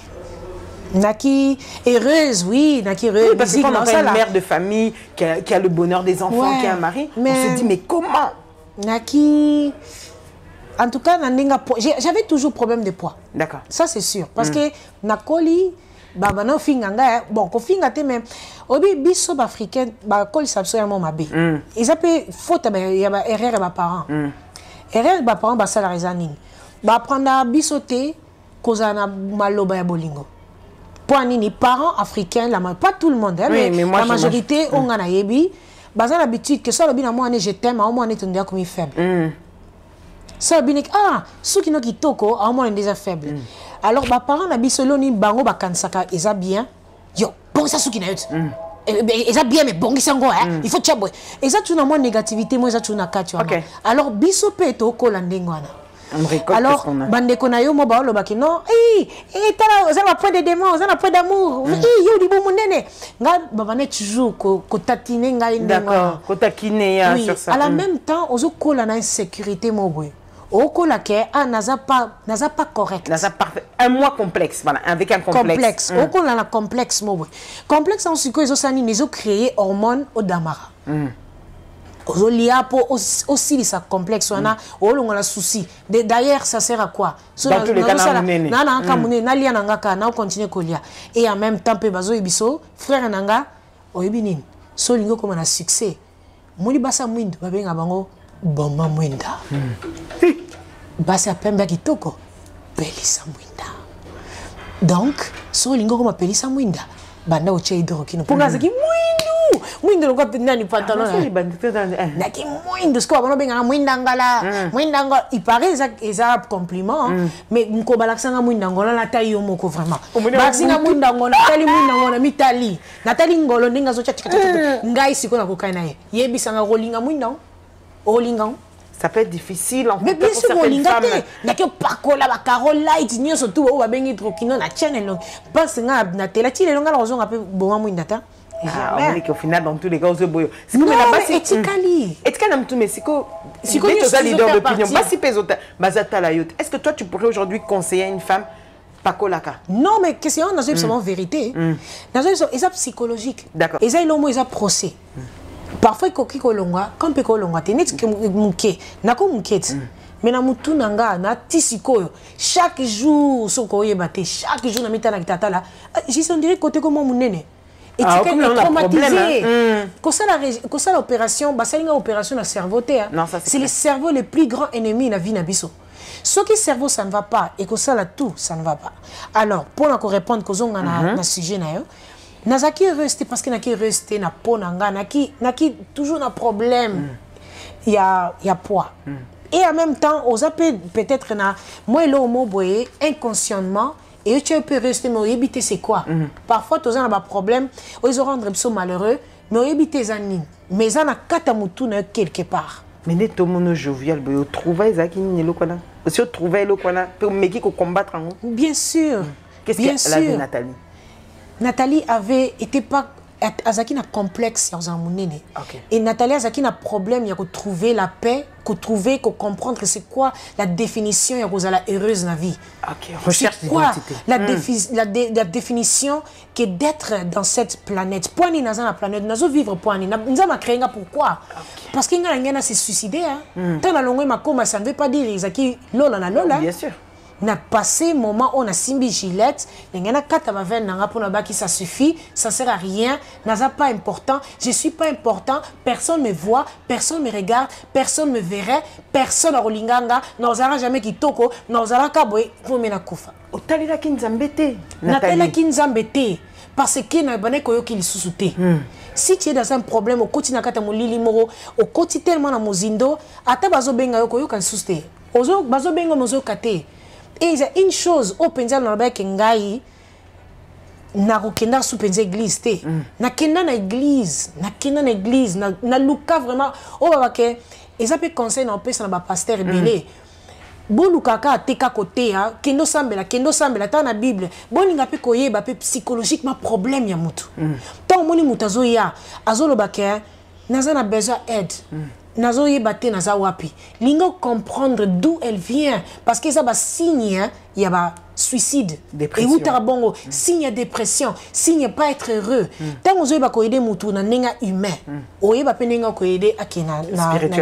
Speaker 2: Naki heureuse, oui. Naki heureuse.
Speaker 1: Oui, parce que quand on a une mère de famille qui a le bonheur des enfants, qui a un mari, on se dit, mais comment?
Speaker 2: Naki... En tout cas, j'avais toujours problème de poids.
Speaker 1: D'accord.
Speaker 2: Ça, c'est sûr. Parce que Nakoli, Babano Finganga, bon, ko fingate même, obi biso africain, ba kol s'absolument mabe. Ils appellent faute, il y a erreur à mes parents. Erreur ba parents ba salarizanine. Ba prendre bisoté kozana maloba ya bolingo. Pour nini parents africains pas tout le monde, hein,
Speaker 1: oui, mais moi,
Speaker 2: la majorité on a yebi, bazan l'habitude que ça le bien moi je t'aime, au moins on est un comme faible. Ça bien ah, ceux qui n'ont qui toko, au moins on est déjà faible. Alors ba parents na bisolo ni bango ba kansaka eza bien. Yo, bon ça ceux qui n'a ils ont bien mais bon ils sont hein, il faut tchabwe. Et ça tu n'as moins négativité, moi ça tu n'as quatre. Alors biso peto ko landengwana. Alors bande konayo mo ba lo ba ki non, tala ça va point de démons, ça va point d'amour. Yo di bon monene. Nga baba ne toujours ko tatiner nga ndengwana.
Speaker 1: D'accord, ko takiner sur ça.
Speaker 2: À la même temps, ozo ko la insécurité mo boy. Oko la ke n'a pas correct.
Speaker 1: N'a pas un mois complexe, voilà, avec un complexe.
Speaker 2: Oko la complexe mo boy. Complexe en suko ils ont sani mais ils ont créé hormones au damara. Ozo lia pour aussi ça complexe on a on a souci. D'ailleurs ça sert à quoi?
Speaker 1: Dans tous les cas
Speaker 2: na kamune na lia nanga ka na continuer kolia. Et en même temps pe bazo ibiso frère nanga oyebinin. So lingo comme un succès. Moni basa mwindo babenga bango bomba mwinda. Basi apemba kitoko pelisa mwinda. Donc so lingo comme pelisa mwinda banda oche hydrokino ponga zaki mwindo lokwa nani pantalon na ki mwindo sko bano benga mwinda ngala mwinda ngala il paraît ça compliment mais nko balaksanga mwinda ngala la taille yo moko vraiment baksinga mwinda ngala tali mwinda ngala mitali natali ngolo ndinga zo chatika ngai siko na kokai na ye yebisanga rolinga mwinda olinga
Speaker 1: ça peut être difficile en
Speaker 2: mais bien
Speaker 1: pour
Speaker 2: sûr
Speaker 1: certaines femmes.
Speaker 2: na ke pakola ba Carol Light nyo surtout o ba bengi trokino na channel parce nga na tela ti le longa la ozonga pe bonga mu ndata
Speaker 1: on dit qu'au final dans tous les cas c'est boyo
Speaker 2: c'est comme la base etikali
Speaker 1: etikana mtu mais siko tu es leader d'opinion pas si pesota bazata la yote. Est-ce que toi tu pourrais aujourd'hui conseiller à une femme pakolaka?
Speaker 2: Non mais question dans une vérité dans une c'est psychologique.
Speaker 1: D'accord.
Speaker 2: Et ça il au procès. Parfois koki kolonga quand pe kolonga te net ke muke nako muketi mais na mutu nanga na tisiko chaque jour soko yebate chaque jour na mitana kitata là j'ai senti côté comme munene et tu es traumatisé que ça l'opération bah ça une opération na cerveau te c'est le cerveau le plus grand ennemi na vie na biso. Ce qui cerveau ça ne va pas et que ça là tout ça ne va pas. Alors pour encore répondre que zonga na sujet na yo nazaki resté parce que naki resté na po nanga naki toujours na problème il y a poids et en même temps aux appels peut-être na moi là au mot boyer inconsciemment et tu peux rester mais éviter c'est quoi parfois tous on a problème ils rendre so malheureux mais éviter zanine mais ça na kata mutu na quelque part
Speaker 1: mais ne tout monde jovial boyo trouver zaki ni lokona aussi trouver lokona pour meki ko combattre en
Speaker 2: bien sûr
Speaker 1: qu'est-ce qu'elle a dit Nathalie?
Speaker 2: Nathalie avait été pas Azaki n'a complexe et Nathalie Azaki n'a problème il y a que trouver la paix que trouver que comprendre c'est quoi la définition il y a la heureuse dans la vie.
Speaker 1: Recherche d'identité.
Speaker 2: La définition qui est d'être dans cette planète. Pourquoi nous dans la planète nous vivre pour nous avons créé pourquoi parce qu'il y a s'est suicidé tant la longue ma ça ne veut pas dire Azaki lola na lola.
Speaker 1: Bien sûr.
Speaker 2: On a passé moment on a simbi Gillette, il y a 4 à 20 ans pour qui ça suffit, ça sert à rien, n'a pas important, je suis pas important, personne me voit, personne me regarde, personne me verrait, personne à Rolinganga, n'osera jamais qui toko, n'osera kaboy pour me na kufa.
Speaker 1: Otalila kinzambete.
Speaker 2: Nathalie kinzambete parce que na bane koyo ki lisusuté. Si tu es dans un problème au quotidien kata molili moro, au quotidien tellement na mozindo, ata bazo benga yo koyo kan susuté. Ozo bazo benga mozo kate. Et il y a une chose, au Penza Nobek Ngai, na rokenda sous Penza église, na kenda na église, na luka vraiment, oh babake, ils appellent conseil na opé na ba pasteur belé. Bon lukaka teka côté ha, kendo sambela ta na Bible. Bon ninga pe koyeba pe psychologiquement problème ya mutu. Tant moni mutazo ya, azolo bake, naza na besoin aide. Nazo yebate naza wapi lingo comprendre d'où elle vient parce que ça va signe il y a suicide
Speaker 1: dépression.
Speaker 2: Et où t'as bongo signe dépression signe pas être heureux tant ozo yeba ko aider mutu na nenga humain o yeba pe nenga ko aider akina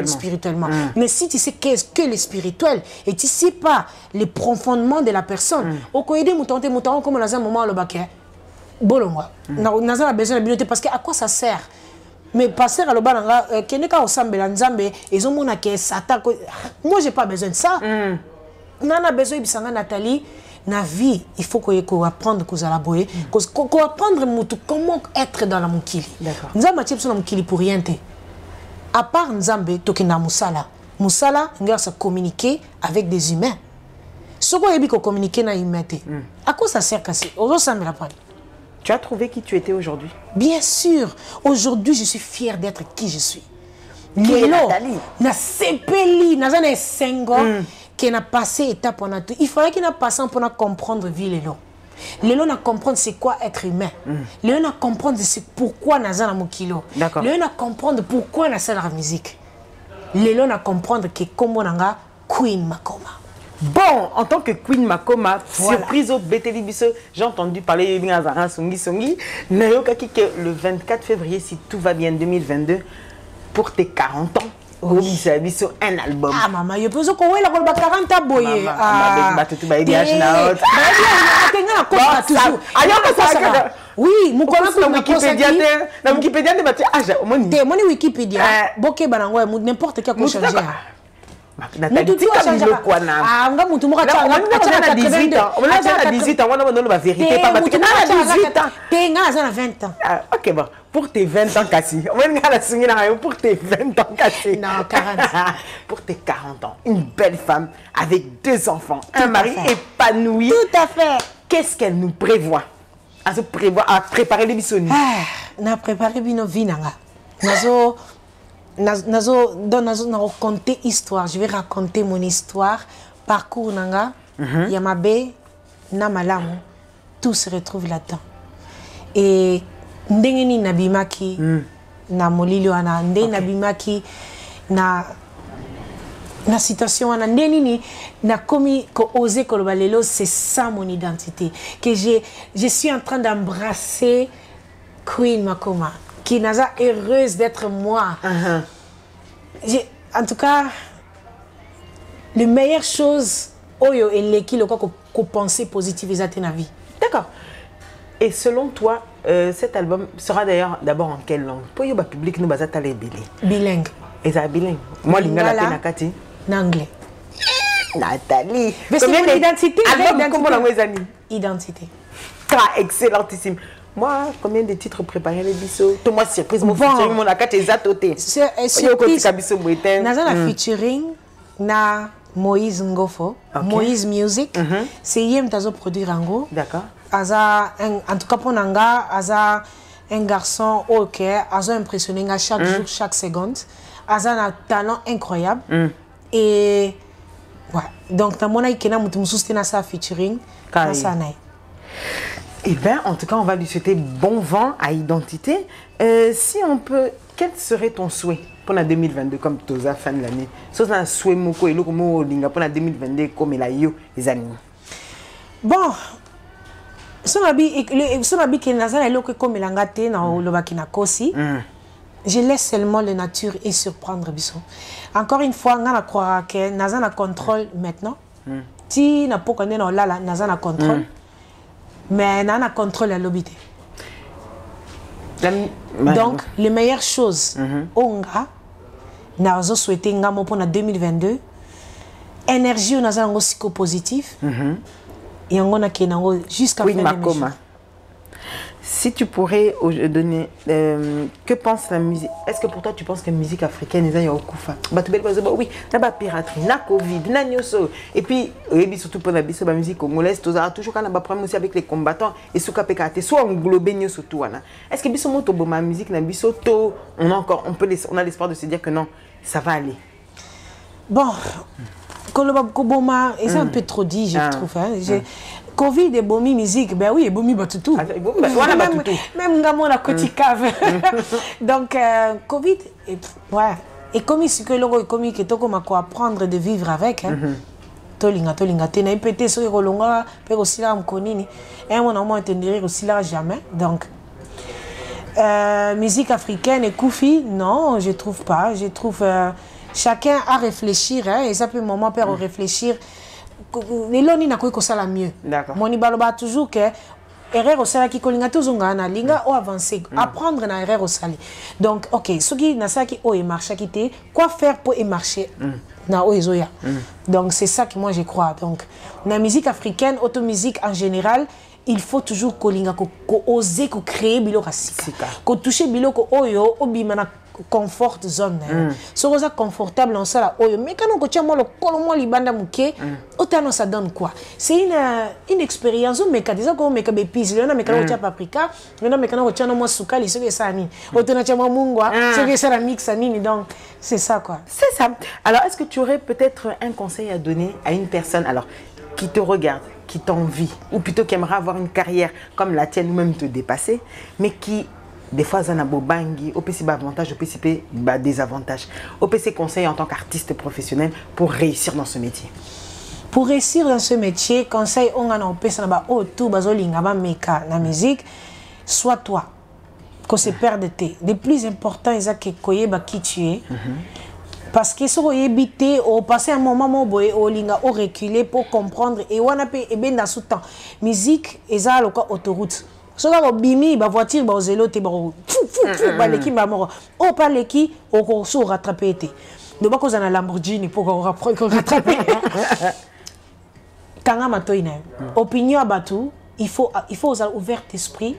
Speaker 2: spirituellement mais si tu sais qu'est-ce que le spirituel et tu sais pas les profondément de la personne o ko aider mutu comme dans un moment le baké bolongwa naza besoin de bibliothèque parce que à quoi ça sert. Mais passer à l'obalanga, keneka osambela nzambe, ils ont mon que Satan. Moi, j'ai pas besoin de ça. Nana besoin de bisanga Nathalie. Na vie, il faut qu'on apprendre qu'on a boyer, qu'on apprendre comment être dans la mukili.
Speaker 1: D'accord.
Speaker 2: Nzambe a sur la mukili pour rien te. À part Nzambe, tokena musala. Musala, on doit se communiquer avec des humains. Ce qu'on a dit qu'on communique na humain te. À quoi ça sert casser? On s'en met la panne.
Speaker 1: Tu as trouvé qui tu étais aujourd'hui?
Speaker 2: Bien sûr. Aujourd'hui, je suis fière d'être qui je suis.
Speaker 1: Qui est Nathalie?
Speaker 2: Na sepeli, na zane sengo, qui n'a passé étape pour tout. Il fallait qu'il n'a passé pour comprendre vie Lélo. Lélo n'a comprendre c'est quoi être humain. Lélo n'a comprendre c'est pourquoi na zana mukilo. Lélo n'a comprendre pourquoi na la musique. Lélo n'a comprendre que comme nanga Queen Makoma.
Speaker 1: Bon, en tant que Queen Makoma, surprise au BTV Bisso, j'ai entendu parler de Azara Songi. Nayokaki que le 24 février, si tout va bien, 2022, pour tes 40 ans, oui, ça a sur un album.
Speaker 2: Ah, maman, je pense qu'on la 40 ans, boy. Oui, mon
Speaker 1: Wikipédia, Wikipédia,
Speaker 2: Boké Banangwa, n'importe quel chose.
Speaker 1: Nathalie, tu as dit quoi na?
Speaker 2: Ah, on a 18 ans.
Speaker 1: On a 18 ans, on a la vérité. Pas parce que on a 18 ans.
Speaker 2: T'es à 20 ans.
Speaker 1: Ok, bon. Pour tes 20 ans, Cassie. On va la signer pour tes 20 ans, Cassie.
Speaker 2: Non, 40.
Speaker 1: Pour tes 40 ans. Une belle femme avec 2 enfants. Un mari épanoui.
Speaker 2: Tout à fait.
Speaker 1: Qu'est-ce qu'elle nous prévoit? À préparer les bisonniers.
Speaker 2: On a préparé nos vies. raconter histoire. Je vais raconter mon histoire, parcours nanga, Yamabe, Namalamu, tout se retrouve là-dedans. Et ndengeni nabimaki na molili wana, ndenge nabimaki na situation wana, ndeni na komi ko oser koloba lelo, c'est ça mon identité. Que je suis en train d'embrasser Queen Makoma, qui n'a pas heureuse d'être moi. En tout cas, les meilleures choses, oyo et l'équipe qu'on penser positive ils atteignent la vie.
Speaker 1: D'accord. Et selon toi, cet album sera d'ailleurs d'abord en quelle langue? Pour le public, nous basons les
Speaker 2: bilingue.
Speaker 1: Et ça bilingue. Moi, lingala nakati.
Speaker 2: Anglais.
Speaker 1: Nathalie.
Speaker 2: Mais c'est mon identité.
Speaker 1: Comment la moisani?
Speaker 2: Identité.
Speaker 1: Ah, excellentissime. Moi, combien de titres préparés les bisous? Toi, moi, surprise, mon featuring, mon akate zatoté.
Speaker 2: Surprise. Naza la featuring na Moïse Ngofo, Moïse Music. C'est Yem Tazo produire en gros.
Speaker 1: D'accord.
Speaker 2: En tout cas pour Nanga, Aza un garçon ok, Aza impressionné chaque jour, chaque seconde. Aza a un talent incroyable. Et ouais, donc dans mon avis, Kena Moutoumsousté na sa featuring.
Speaker 1: Eh bien, en tout cas, on va lui souhaiter bon vent à Identité. Si on peut, quel serait ton souhait pour la 2022 comme Toza fin de l'année? Si on a un souhait moko et l'autre pour la 2022 comme il a eu les années.
Speaker 2: Bon, si on a dit que Nazan est là comme il a gâté dans le Bakina Kosi, je laisse seulement la nature et surprendre Bisson. Encore une fois, on a croire que Nazan a contrôle maintenant. Si n'a pas connu dans là, Nazan a contrôle. Mais on a contrôle à l'obité. Donc, les meilleures choses, on a souhaité pour 2022, énergie, on a aussi positif, et on a jusqu'à
Speaker 1: oui, Makoma. Si tu pourrais donner, que pense la musique? Est-ce que pour toi tu penses que la musique africaine est au Koufa? Oui, il y a piraterie, il y a Covid, il y a Nyoso. Et puis, surtout pour la musique congolaise, tu as toujours un problème aussi avec les combattants et ce qu'il soit englobé Nyoso tout. Est-ce que biso moto la musique na biso to on a l'espoir de se dire que non, ça va aller?
Speaker 2: Bon, Koloboma, c'est un peu trop dit, je trouve. Covid et bomi musique, ben oui, et bomi batutu. Même gamon la côté cave. Donc Covid, ouais. Et comme ce que l'on comme que tu comme quoi apprendre de vivre avec. Tolinga, t'es un pété sur le rolonga, peut aussi là m'conini. Et mon amour entendrait aussi là jamais. Donc musique africaine et Koufi, non, je trouve pas. Je trouve chacun à réfléchir, et ça peut un moment faire réfléchir. Les loni na ko sala mieux.
Speaker 1: D'accord.
Speaker 2: Moni baloba toujours que erreur au sala ki kolinga tozonga na linga o avancer, apprendre na erreur au sali. Donc OK, ce qui na ça qui o et marcher qui té, quoi faire pour y marcher na o ezoya. Donc c'est ça que moi je crois. Donc la musique africaine, automusique en général, il faut toujours kolinga ko oser ko créer bilo rasika. Ko toucher bilo ko oyo obimana confort zone. Si vous êtes confortable en ça, mais quand on tient le colon libanda mouké, autant ça donne quoi? C'est une expérience où méca déjà qu'on méca bépis, on a méca au paprika, on a méca au tient moi soukali, ce que ça ni, autant tient moi mungwa, ce que ça la mix ni, donc c'est ça quoi.
Speaker 1: C'est ça. Alors est-ce que tu aurais peut-être un conseil à donner à une personne alors qui te regarde, qui t'envie, ou plutôt qui aimerait avoir une carrière comme la tienne ou même te dépasser, mais qui des fois, ça n'a pas bangi, au PC avantage, au PC désavantage. Au PC conseil en tant qu'artiste professionnel pour réussir dans ce métier.
Speaker 2: Pour réussir dans ce métier, conseil on a au PC tout bazolinga ba meka la musique, soit toi que c'est perdre tes. Le plus important c'est que koyeba qui tu es. Parce que si vous habitez au passer un moment au linga au reculer pour comprendre et on a et ben dans ce temps musique et ça le cas autoroute. So là bimi ba voiture ba zélo te ba ba l'équipe ba mort o pas l'équipe au so rattraper te de ba cause na Lamborghini pour rattraper tanga matoina opinion abatu il faut ouvert esprit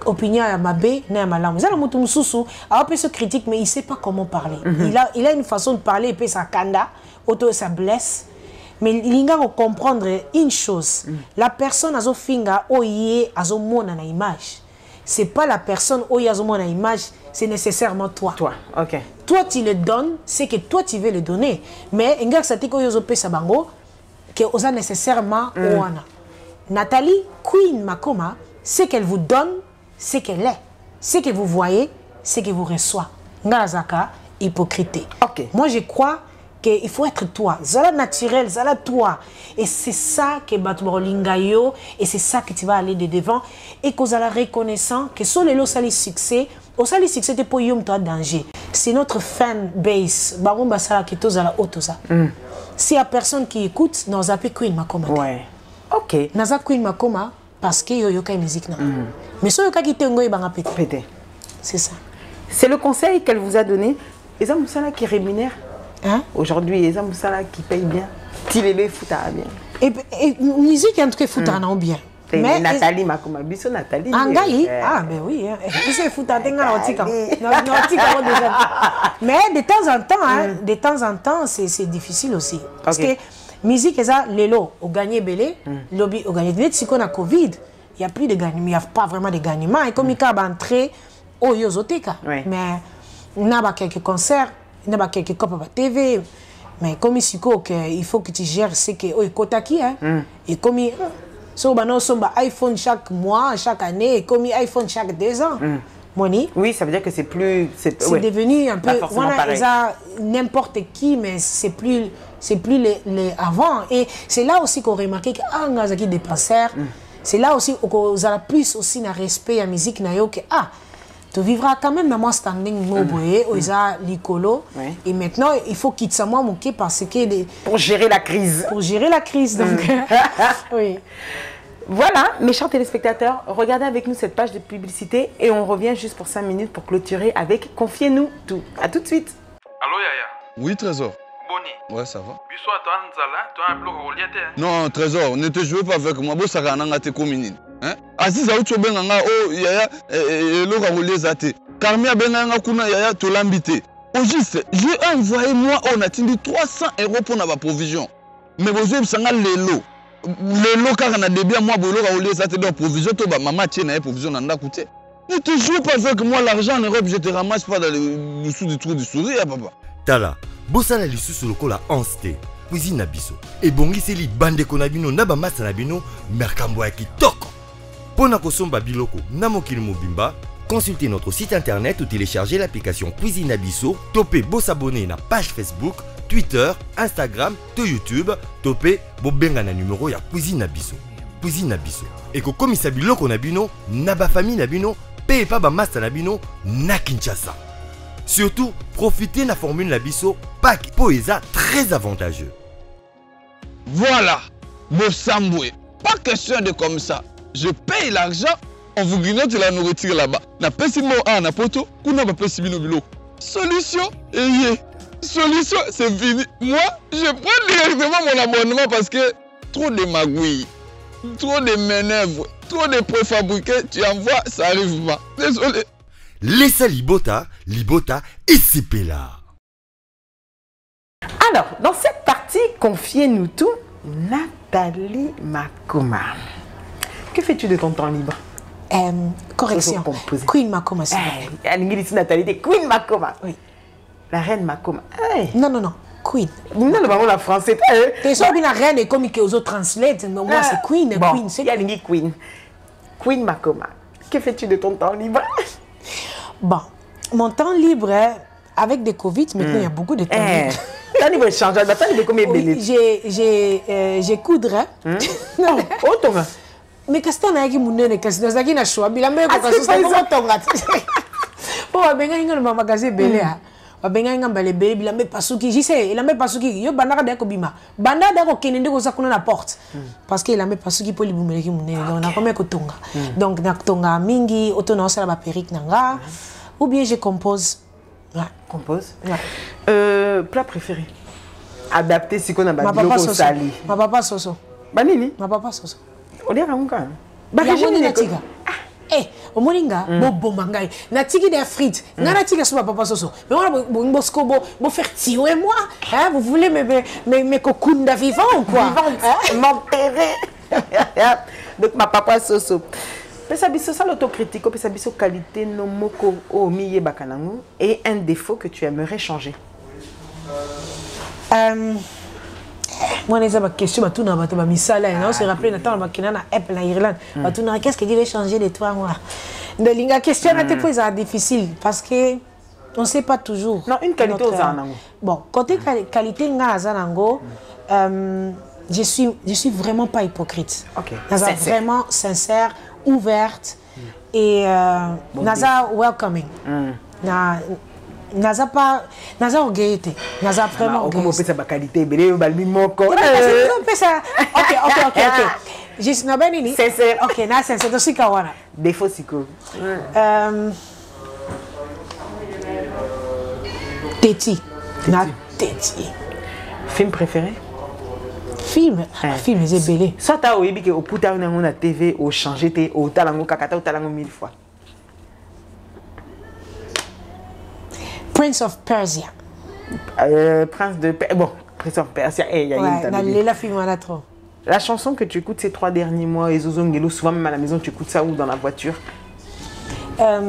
Speaker 2: opinion à mabé na malamu ça la mutu mususu a peu se critique mais il sait pas comment parler il a une façon de parler et puis ça kanda auto ça blesse. Mais il faut comprendre une chose. La personne a finga oye a mona na image. c'est pas la personne où il y a une image, c'est nécessairement toi.
Speaker 1: Toi, ok.
Speaker 2: Toi, tu le donnes, c'est que toi, tu veux le donner. Mais, il y a que osa nécessairement Oana. Nathalie Queen Makoma, c'est qu'elle vous donne, c'est qu'elle est. C'est que vous voyez, c'est que vous reçoit. Ngazaka, hypocrite.
Speaker 1: Ok.
Speaker 2: Moi, je crois qu'il faut être toi. Zala naturel, zala toi. Et c'est ça que Batmolingayo, et c'est ça que tu vas aller de devant. Et que vous allez reconnaissant que sur les lots sali succès, au sali succès, c'est pour yom toi danger. C'est notre fan base. Barumba sala qui tous à la haute. S'il n'y a personne qui écoute, nous avons Queen Makoma.
Speaker 1: Ouais. Ok.
Speaker 2: Nous avons Queen Makoma parce qu'il y a une musique. Mais si vous avez un pété. C'est ça.
Speaker 1: C'est le conseil qu'elle vous a donné. Et ça, Moussala qui rémunère.
Speaker 2: Hein?
Speaker 1: Aujourd'hui, et ça, Moussala qui paye bien. Tilébé fouta bien.
Speaker 2: Et musique, en tout cas, fouta non bien.
Speaker 1: Mais Nathalie Makoma, biso Nathalie.
Speaker 2: Angaï, ah ben oui, c'est fouta tenga otika. Mais de temps en temps, c'est difficile aussi. Parce que musique, ça, l'élo, au gagné belé, lobby, au gagné. Si on a Covid, il n'y a plus de gagnement, il n'y a pas vraiment de gagnement. Et comme il y a entré au Yozoteka, mais on a quelques concerts, on a quelques copes à TV. Mais comme il faut que tu gères ce que oh, Kotaki, et comme so bah non, iPhone chaque mois, chaque année, comme iPhone chaque 2 ans. Moni.
Speaker 1: Oui, ça veut dire que c'est plus. C'est
Speaker 2: devenu un peu. Voilà, n'importe qui, mais c'est plus les avant. Et c'est là aussi qu'on remarque que ah, on a des penseurs. C'est là aussi qu'on a plus aussi un respect à la musique nayo que ah. Tu vivras quand même dans mon standing moboé, l'icolo. Et maintenant, il faut quitter ça moi parce que
Speaker 1: pour gérer la crise.
Speaker 2: Pour gérer la crise, donc. Oui.
Speaker 1: Voilà, mes chers téléspectateurs, regardez avec nous cette page de publicité et on revient juste pour 5 minutes pour clôturer avec Confiez-nous tout. À tout de suite.
Speaker 3: Allô Yaya?
Speaker 4: Oui, Trésor.
Speaker 3: Boni.
Speaker 4: Ouais, ça va.
Speaker 3: Tu as un bloc au
Speaker 4: non, Trésor, ne te jouez pas avec moi. Bon, ça va n'en communine. Hein? Aziz a oucho benganga oh Yaya le raoulé zate. Carmia benganga kuna Yaya to l'ambité. Au juste, j'ai envoyé moi on a tindi 300 € pour la provision. Mais vous avez sanga lelo. Lelo car on a début moi bolo raoulé zate donc provision to ba maman tienne provision nanda coûté. Ne te joue pas avec moi l'argent en Europe, je te ramasse pas dans le dessous du trou du sourire papa.
Speaker 5: Tala, bosala lisusu lokola anste. Cuisine na biso. Et bongiseli bande konabino na ba masa na bino merkambo ya kitoko. Pona kosomba biloko na mokili mobimba, consultez notre site internet ou téléchargez l'application Cuisine Abisso, topez beau s'abonner na page Facebook, Twitter, Instagram, to YouTube, topez bo benga na numéro ya Cuisine Abisso. Cuisine Abisso. Et ko komisa biloko na bino, na ba famille na bino, paye pas ba masa na bino na Kinshasa. Surtout, profitez na formule na biso pack poesa très avantageux.
Speaker 4: Voilà, Bossamboué. Pas question de comme ça. Je paye l'argent, on vous grignote la nourriture là-bas. Na pesimo a na poto, kuna ba pesimo bilo. Solution, solution, c'est fini. Moi, je prends directement mon abonnement parce que trop de magouilles, trop de manœuvres, trop de préfabriqués, tu envoies, ça arrive pas. Désolé.
Speaker 5: Laissez Libota et c'est là.
Speaker 1: Alors, dans cette partie, Confiez-nous tout, Nathalie Makoma. Que fais-tu de ton temps libre?
Speaker 2: Correction. Queen Makoma, c'est
Speaker 1: Nathalie, Queen Makoma.
Speaker 2: Oui.
Speaker 1: La reine Makoma.
Speaker 2: Non. Queen.
Speaker 1: Non, la français.
Speaker 2: T'es sûr que la reine est comme que aux autres translate, mais moi c'est Queen.
Speaker 1: Bon,
Speaker 2: Queen, c'est
Speaker 1: Queen. Queen Makoma. Que fais-tu de ton temps libre?
Speaker 2: Bon, mon temps libre, avec des Covid, maintenant il y a beaucoup de temps libre.
Speaker 1: Ton libre change, ton libre combien de
Speaker 2: j'ai coudre.
Speaker 1: Oh, ton gars.
Speaker 2: Mais qu'est-ce que tu as dit, mon nez, qu'est-ce que tu as dit, na choix, il a même pas ça, comment ton gars. Oh, ben il y a un magasin belé. Ben il y a un belé, il a même pas souki, j'y sais, il a même pas souki. Yo banara de kobima. Banda de ko kenende ko sakuna na porte. Parce qu'il a même pas souki pour libumele ki mon nez. On a combien ko tonga. Donc na tonga mingi, autonome ça la perruque nanga. Ou bien je compose. Ouais.
Speaker 1: Compose. Ouais. Plat préféré. Adapté si qu'on a badilo ko sali.
Speaker 2: Ma papa soso.
Speaker 1: Banini?
Speaker 2: Ma papa soso.
Speaker 1: On est ramonga.
Speaker 2: Bagage ni tiga. Eh, au moninga, bon mangai. Na tigi des frites. Na tiga sur ma papa soso. Mais on bon bosco bon faire tirer moi. Hein, vous voulez mes cocoons de vivant ou quoi?
Speaker 1: M'enterrer. Donc ma papa soso. Pesa biso ça l'autocritique, pesa biso qualité no moko o miye bakanango et un défaut que tu aimerais changer.
Speaker 2: Moi, les questions, tout n'a pas mis ça là. On se rappelle, on a Apple en Irlande. Qu'est-ce que tu veux changer de toi, moi? La question est difficile parce que on ne sait pas toujours.
Speaker 1: Non, une qualité aux Zanango.
Speaker 2: Bon, côté qualité aux Zanango, je suis vraiment pas hypocrite.
Speaker 1: Ok.
Speaker 2: Vraiment sincère, ouverte et naza welcoming. Naza pas naza orgueillité. Naza vraiment
Speaker 1: orgueillité. Comment peut-ça qualité belé balmi moko.
Speaker 2: Ok. Je suis nabani.
Speaker 1: Sincère.
Speaker 2: Ok, na sincère aussi kawana.
Speaker 1: Défaut siko.
Speaker 2: Téti. Na téti.
Speaker 1: Film préféré?
Speaker 2: Film c'est belé.
Speaker 1: Ça t'as oublié que au puta on a TV au changer té au talango kakata au talango 1000 fois.
Speaker 2: Prince of Persia.
Speaker 1: Prince of Persia. La chanson que tu écoutes ces 3 derniers mois, Ezozongelo, souvent même à la maison, tu écoutes ça ou dans la voiture?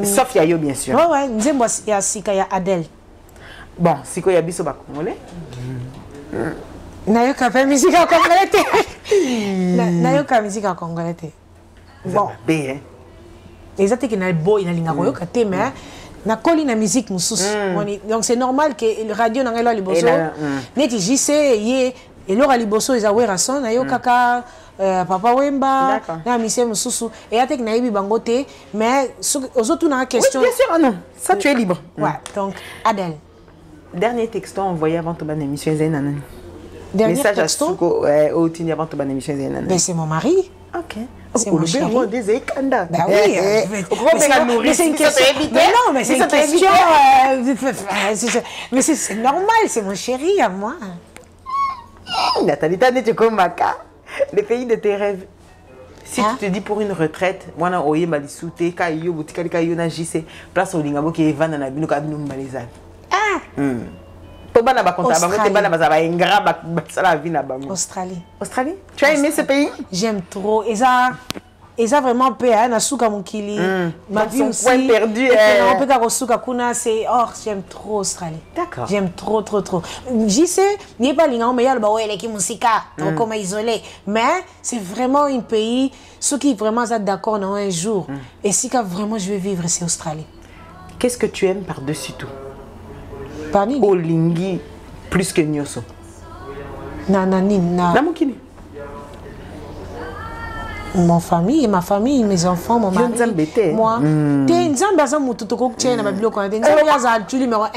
Speaker 1: Sauf Yayo, bien sûr.
Speaker 2: Ouais, il y a Sika, il y a Adèle.
Speaker 1: Bon, Siko Yabiso Congolais.
Speaker 2: Nayoka fait musique en congolais. Nayoka musique en congolais. Bon. Les autres qui n'ont beau, ils n'ont pas de mais na koli na musique mususu donc c'est normal que le radio na ngelo liboso neti JC ye elora liboso ezawera son na yo kaka papa Wemba na mise mususu et atek na yebi bango te mais ozotu na question.
Speaker 1: Oui, bien sûr, non, ça tu es libre.
Speaker 2: Ouais, donc Adèle.
Speaker 1: Dernier texto envoyé avant ton émission Zainana.
Speaker 2: Dernier
Speaker 1: message
Speaker 2: texto
Speaker 1: à Suko au Tini avant ton émission Zainana.
Speaker 2: Ben c'est mon mari.
Speaker 1: OK.
Speaker 2: C'est mon chéri.
Speaker 1: Bah
Speaker 2: oui. Mais c'est une question. Mais non, mais c'est une question. Mais c'est normal, c'est mon chéri à moi.
Speaker 1: Nathalie, t'as dit comme Maka, le pays de tes rêves. Si tu te dis pour une retraite, moi na oye malisute kayo boutika kayo na JC place au lingabo qui va na bino ka bino mbalizana.
Speaker 2: Australie.
Speaker 1: Tu as aimé ce pays?
Speaker 2: J'aime trop. Et ça vraiment peur na suka mukili.
Speaker 1: Ma vie aussi. Point perdu.
Speaker 2: On peut ka suka kuna c'est j'aime trop Australie.
Speaker 1: D'accord.
Speaker 2: J'aime trop. J'y sais, n'y pas linga mais y a le bawe les qui musika, donc comme isolé. Mais c'est vraiment un pays ceux qui vraiment sont d'accord dans un jour. Et si quand vraiment je veux vivre c'est Australie.
Speaker 1: Qu'est-ce que tu aimes par-dessus tout?
Speaker 2: Parmi
Speaker 1: Olingi plus que Nyoso.
Speaker 2: Namukini. Mon famille, ma famille, mes enfants, mon mari. Moi. T'es une zambaza mututoko tchè na babilo kwa. T'es une zambaza tu numéro 1.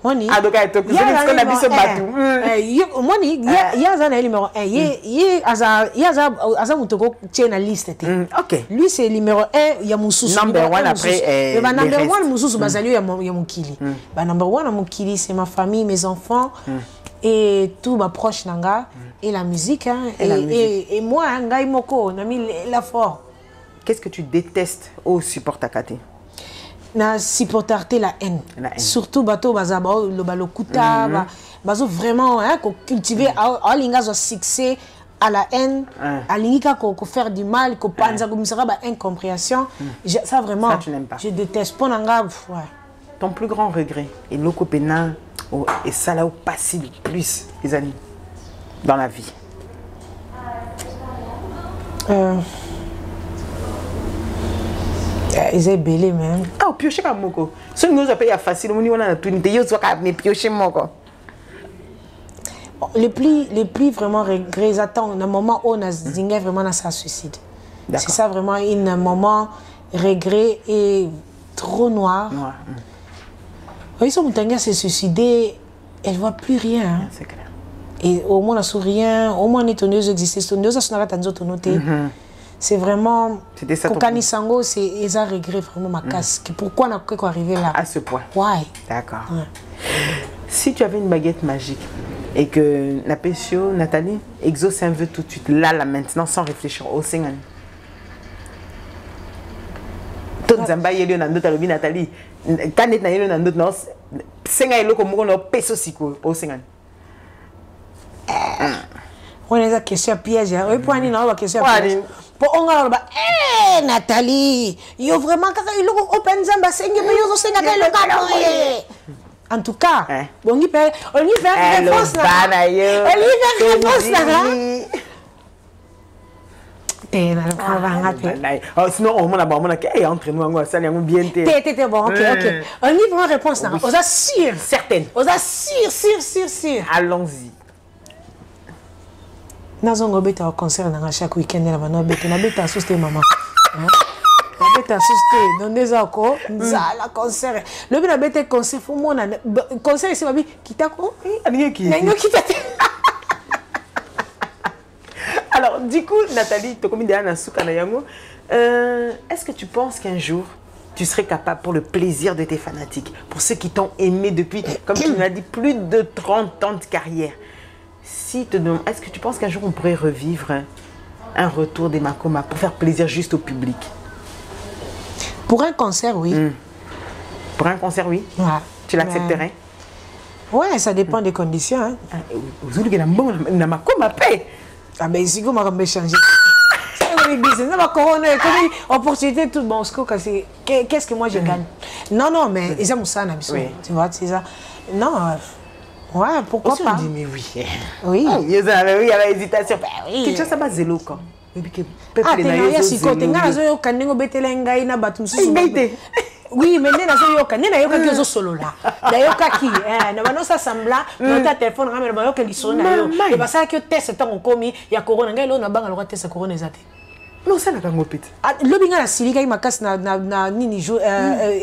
Speaker 2: Moni.
Speaker 1: Adoka eto kuzeli skona biso batu.
Speaker 2: Moni, ya za na numéro 1. Ye aza mututoko tchè na liste te.
Speaker 1: OK.
Speaker 2: Lui c'est numéro 1, ya mususu.
Speaker 1: Number 1 après
Speaker 2: ba number 1 mususu bazali ya mukili. Ba number 1 na mukili c'est ma famille, mes enfants. Et tout ma proche nanga et la musique hein, et moi ngai moko na mis la fort.
Speaker 1: Qu'est-ce que tu détestes au support takate?
Speaker 2: Na supporter la haine. Surtout bato bazaba le balokuta bazo vraiment hein cultiver à lingazo succès à la haine à lingika ko faire du mal ko panza ko misera ba incompréhension ça vraiment
Speaker 1: ça, tu n'aimes pas.
Speaker 2: Je déteste pour nanga ouais.
Speaker 1: Ton plus grand regret et lokopena et ça là où passe le plus les amis dans la vie.
Speaker 2: Ils ont belé même.
Speaker 1: Ah piocher comme moko. Ce nous a payé facile on on a tout une yo soit mais piocher moko.
Speaker 2: Les plus vraiment regrets attendent un moment où on a zingé vraiment dans sa suicide. C'est ça vraiment un moment regret et trop noir. Ils sont montagnards se suicider, elle ne voit plus rien. Hein.
Speaker 1: C'est clair.
Speaker 2: Et au moins, elle ne rien, au moins, les tonneuse existent. Les tonneuse, c'est vraiment.
Speaker 1: C'était ça.
Speaker 2: Kokanisango, c'est un regret vraiment ma casse. Pourquoi on a arrivé là?
Speaker 1: À ce point.
Speaker 2: Ouais.
Speaker 1: D'accord. Ouais. Si tu avais une baguette magique et que Napesio, Nathalie, exauce un vœu tout de suite, là, maintenant, sans réfléchir, au Sénégal. Tout Zamba, il y a une Nathalie. Quand il y a un autre, c'est un peu comme un peso siko au Sénégal.
Speaker 2: On a une question piège. Oui, pour une question piège. Pour on a Nathalie, yo vraiment kaka iloko open zamba sengi mais yo senga le camoye. En tout cas, on y fait réponse là. On y fait réponse là.
Speaker 1: Sinon, on a entre nous, ça bien.
Speaker 2: T'es bon, ok. On y fait réponse là. On a sûr.
Speaker 1: Certaine.
Speaker 2: On a sûr.
Speaker 1: Allons-y.
Speaker 2: Nous avons un concert chaque week-end. Nous avons un souci maman. Nous avons un souci. Nous avons un concert. Le but de concert, il concert ici, qui t'a quoi?
Speaker 1: Alors, du coup, Nathalie, est-ce que tu penses qu'un jour, tu serais capable, pour le plaisir de tes fanatiques, pour ceux qui t'ont aimé depuis, comme tu nous l'as dit, plus de 30 ans de carrière, est-ce que tu penses qu'un jour, on pourrait revivre un retour des Makoma pour faire plaisir juste au public?
Speaker 2: Pour un concert, oui.
Speaker 1: Pour un concert, oui.
Speaker 2: Ouais.
Speaker 1: Tu l'accepterais?
Speaker 2: Ouais, ça dépend des conditions. Hein. Ah ben ici, comment on peut changer? C'est business, opportunité tout bon. Qu'est-ce que moi je gagne? Non, mais ils aiment ça, tu vois, c'est ça. Non, ouais, pourquoi pas?
Speaker 1: On dit mais oui.
Speaker 2: Oui.
Speaker 1: Il y avait hésitation.
Speaker 2: Oui.
Speaker 1: Qu'est-ce que ça va zélo quand?
Speaker 2: Ah, t'es si côté ngazo kanengo betela ngai na batum susu. Oui, mais nena zo yoka ki zo solo là. D'ailleurs kaki, na bano sa sembla, na ta téléphone ramela ba yoka lisona na yo. Et ba ça que test tant komi ya corona ngai lo na banga lo test corona ezate.
Speaker 1: Non, ça n'a pas ngopite.
Speaker 2: Le binga na silika i makas na nini jo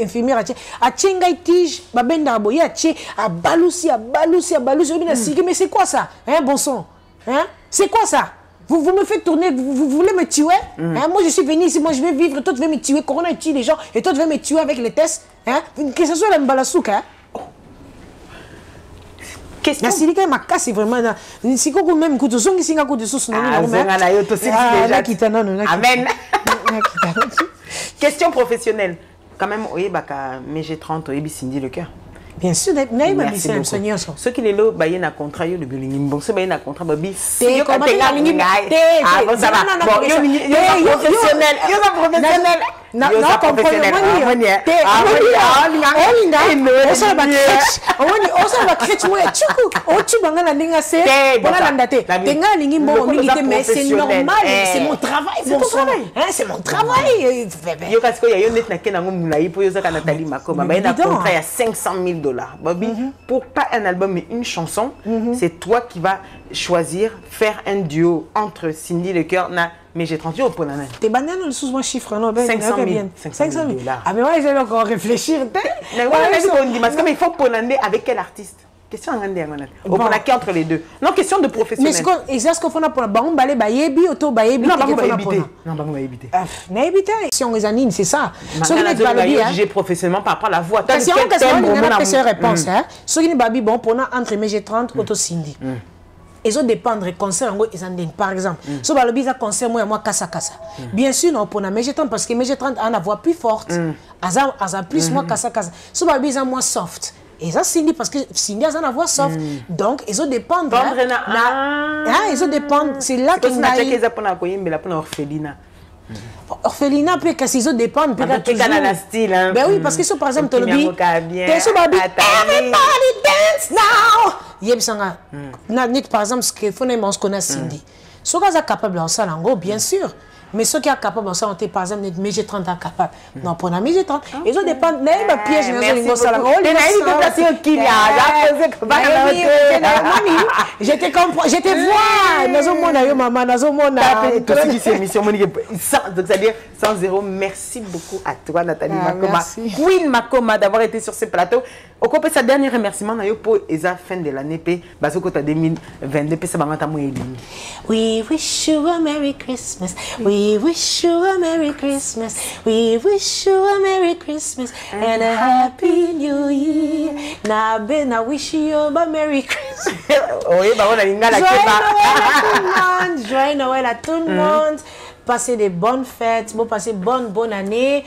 Speaker 2: infirmière a tchenga tige ba benda boya tche a balusi bina silika mais c'est quoi ça? Hein bon sang. Hein? C'est quoi ça? Vous me faites tourner, vous voulez me tuer? Hein? Moi je suis venu ici, moi je vais vivre, toi tu veux me tuer, Corona tue les gens, et toi tu veux me tuer avec les tests. Hein? Que ce soit la mbalasouka. Hein? Question. La silica ma casse c'est vraiment si quoi même coup de son qui singa coup de sous
Speaker 1: Amen. Question professionnelle. Quand même mais j'ai 30 au Cindy le cœur.
Speaker 2: Bien sûr,
Speaker 1: ceux qui les lots baillent un contrat, le billing, bon, c'est baillent un contrat, baby.
Speaker 2: C'est comme non, professionnel. C'est normal, c'est mon travail. C'est mon travail. Il y a
Speaker 1: 500 000 $. Bobby, pour pas un album mais une chanson, c'est toi qui vas choisir faire un duo entre Cindy Le Cœur mais j'ai 30 euros pour la
Speaker 2: T'es banane le sous-moi chiffre, non?
Speaker 1: 500 000 $.
Speaker 2: Ah, mais moi, j'ai encore réfléchir.
Speaker 1: Mais il faut ponander avec quel artiste? Question on a qui entre les deux? Non, question de professionnel.
Speaker 2: Mais c'est ce qu'on fait pour la banque, balé, bayebi, auto, bayebi.
Speaker 1: Non, banque va éviter.
Speaker 2: Si on résanine, c'est ça.
Speaker 1: Ce qui est jugé professionnellement par rapport à la voix.
Speaker 2: Si on question réponse, ce qui est babi bon pour entre MG30 auto Cindy. Ils ont dépendre des concerts par exemple. Si le bizarre concert moi kasa. Bien sûr non pour MG30 parce que MG30 a une voix plus forte. Azan plus moi kasa. Si le bizarre moi soft. Et ça Cindy parce que Cindy a une voix soft. Donc ils ont dépendre. Ils ont dépendre. C'est là que orphelinat peut que ils ont dépendre peut être toujours.
Speaker 1: Style
Speaker 2: ben oui parce que si par exemple tu le dis everybody dance now yebsanga na nit par exemple ce que faut on se connaît Cindy so ka capable en ça lango bien sûr mais ceux qui sont capables en ça on par exemple net mais j'ai 30 ans capable non pour na mais j'ai 30 ils ont dépendre na piège na lingo ça lango j'étais voir nazo mona yo maman nazo mona
Speaker 1: tout ce qui c'est émission c'est-à-dire 100 merci beaucoup à toi Nathalie Makoma Queen Makoma d'avoir été sur ce plateau au cours de sa dernier remerciement na yo pour esa fin de l'année p bazoko ta 2022 p ça bangata mo elingi.
Speaker 2: We wish you a Merry Christmas. We wish you a Merry Christmas. We wish you a Merry Christmas and a Happy New Year. Na bena wish you a Merry Christmas.
Speaker 1: Oui, bah on a linga la
Speaker 2: keba. Joyeux Noël à tout le monde. Passez des bonnes fêtes, passez bonne année.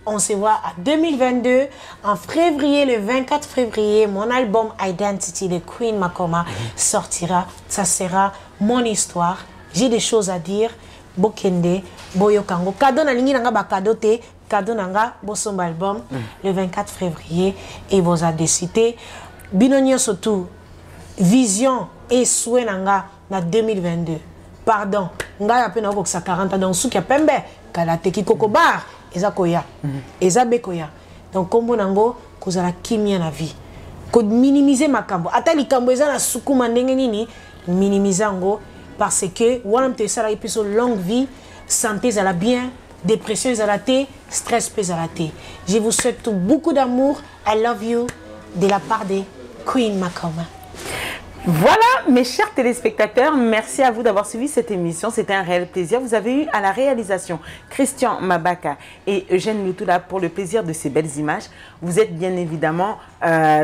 Speaker 2: On se voit à 2022, en février, le 24 février, mon album Identity de Queen Makoma sortira. Ça sera mon histoire. J'ai des choses à dire. bokende boyo kango cadeau na lingi nanga ba cadeau te cadeau nanga bosomba album le 24 février et vous a décidé binonyo surtout vision et souhait nanga na 2022 pardon nga ya pena ko 40 donc souki ya pembe kala teki koko bar eza koya eza bekoya donc kombo nango kozala kimia na vie ko minimiser makambo ata likambo eza na sukuma ndenge nini minimiser ngo parce que wana mte sala episo longue vie santé za la bien dépression za la té stress za la té je vous souhaite beaucoup d'amour I love you de la part de Queen Makoma.
Speaker 1: Voilà, mes chers téléspectateurs, merci à vous d'avoir suivi cette émission. C'était un réel plaisir. Vous avez eu à la réalisation Christian Mabaka et Eugène Lutula pour le plaisir de ces belles images. Vous êtes bien évidemment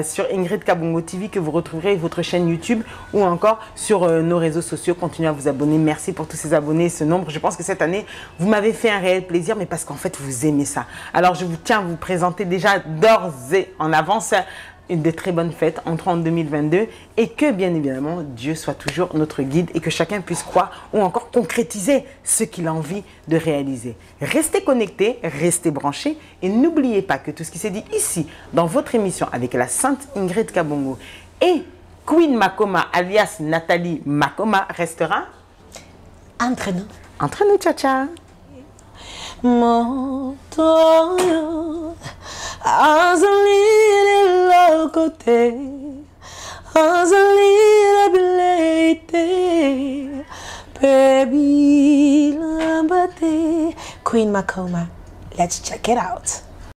Speaker 1: sur Ingrid Kabongo TV que vous retrouverez votre chaîne YouTube ou encore sur nos réseaux sociaux. Continuez à vous abonner. Merci pour tous ces abonnés, ce nombre. Je pense que cette année, vous m'avez fait un réel plaisir, mais parce qu'en fait, vous aimez ça. Alors, je vous tiens à vous présenter déjà d'ores et en avance une de très bonnes fêtes entrant en 2022 et que bien évidemment Dieu soit toujours notre guide et que chacun puisse croire ou encore concrétiser ce qu'il a envie de réaliser. Restez connectés, restez branchés et n'oubliez pas que tout ce qui s'est dit ici dans votre émission avec la sainte Ingrid Kabongo et Queen Makoma alias Nathalie Makoma restera
Speaker 2: Entre nous.
Speaker 1: Entre nous, tcha-tcha.
Speaker 2: Montoyo Azalile locote Azalile bilete Baby lambate Queen Makoma, let's check it out.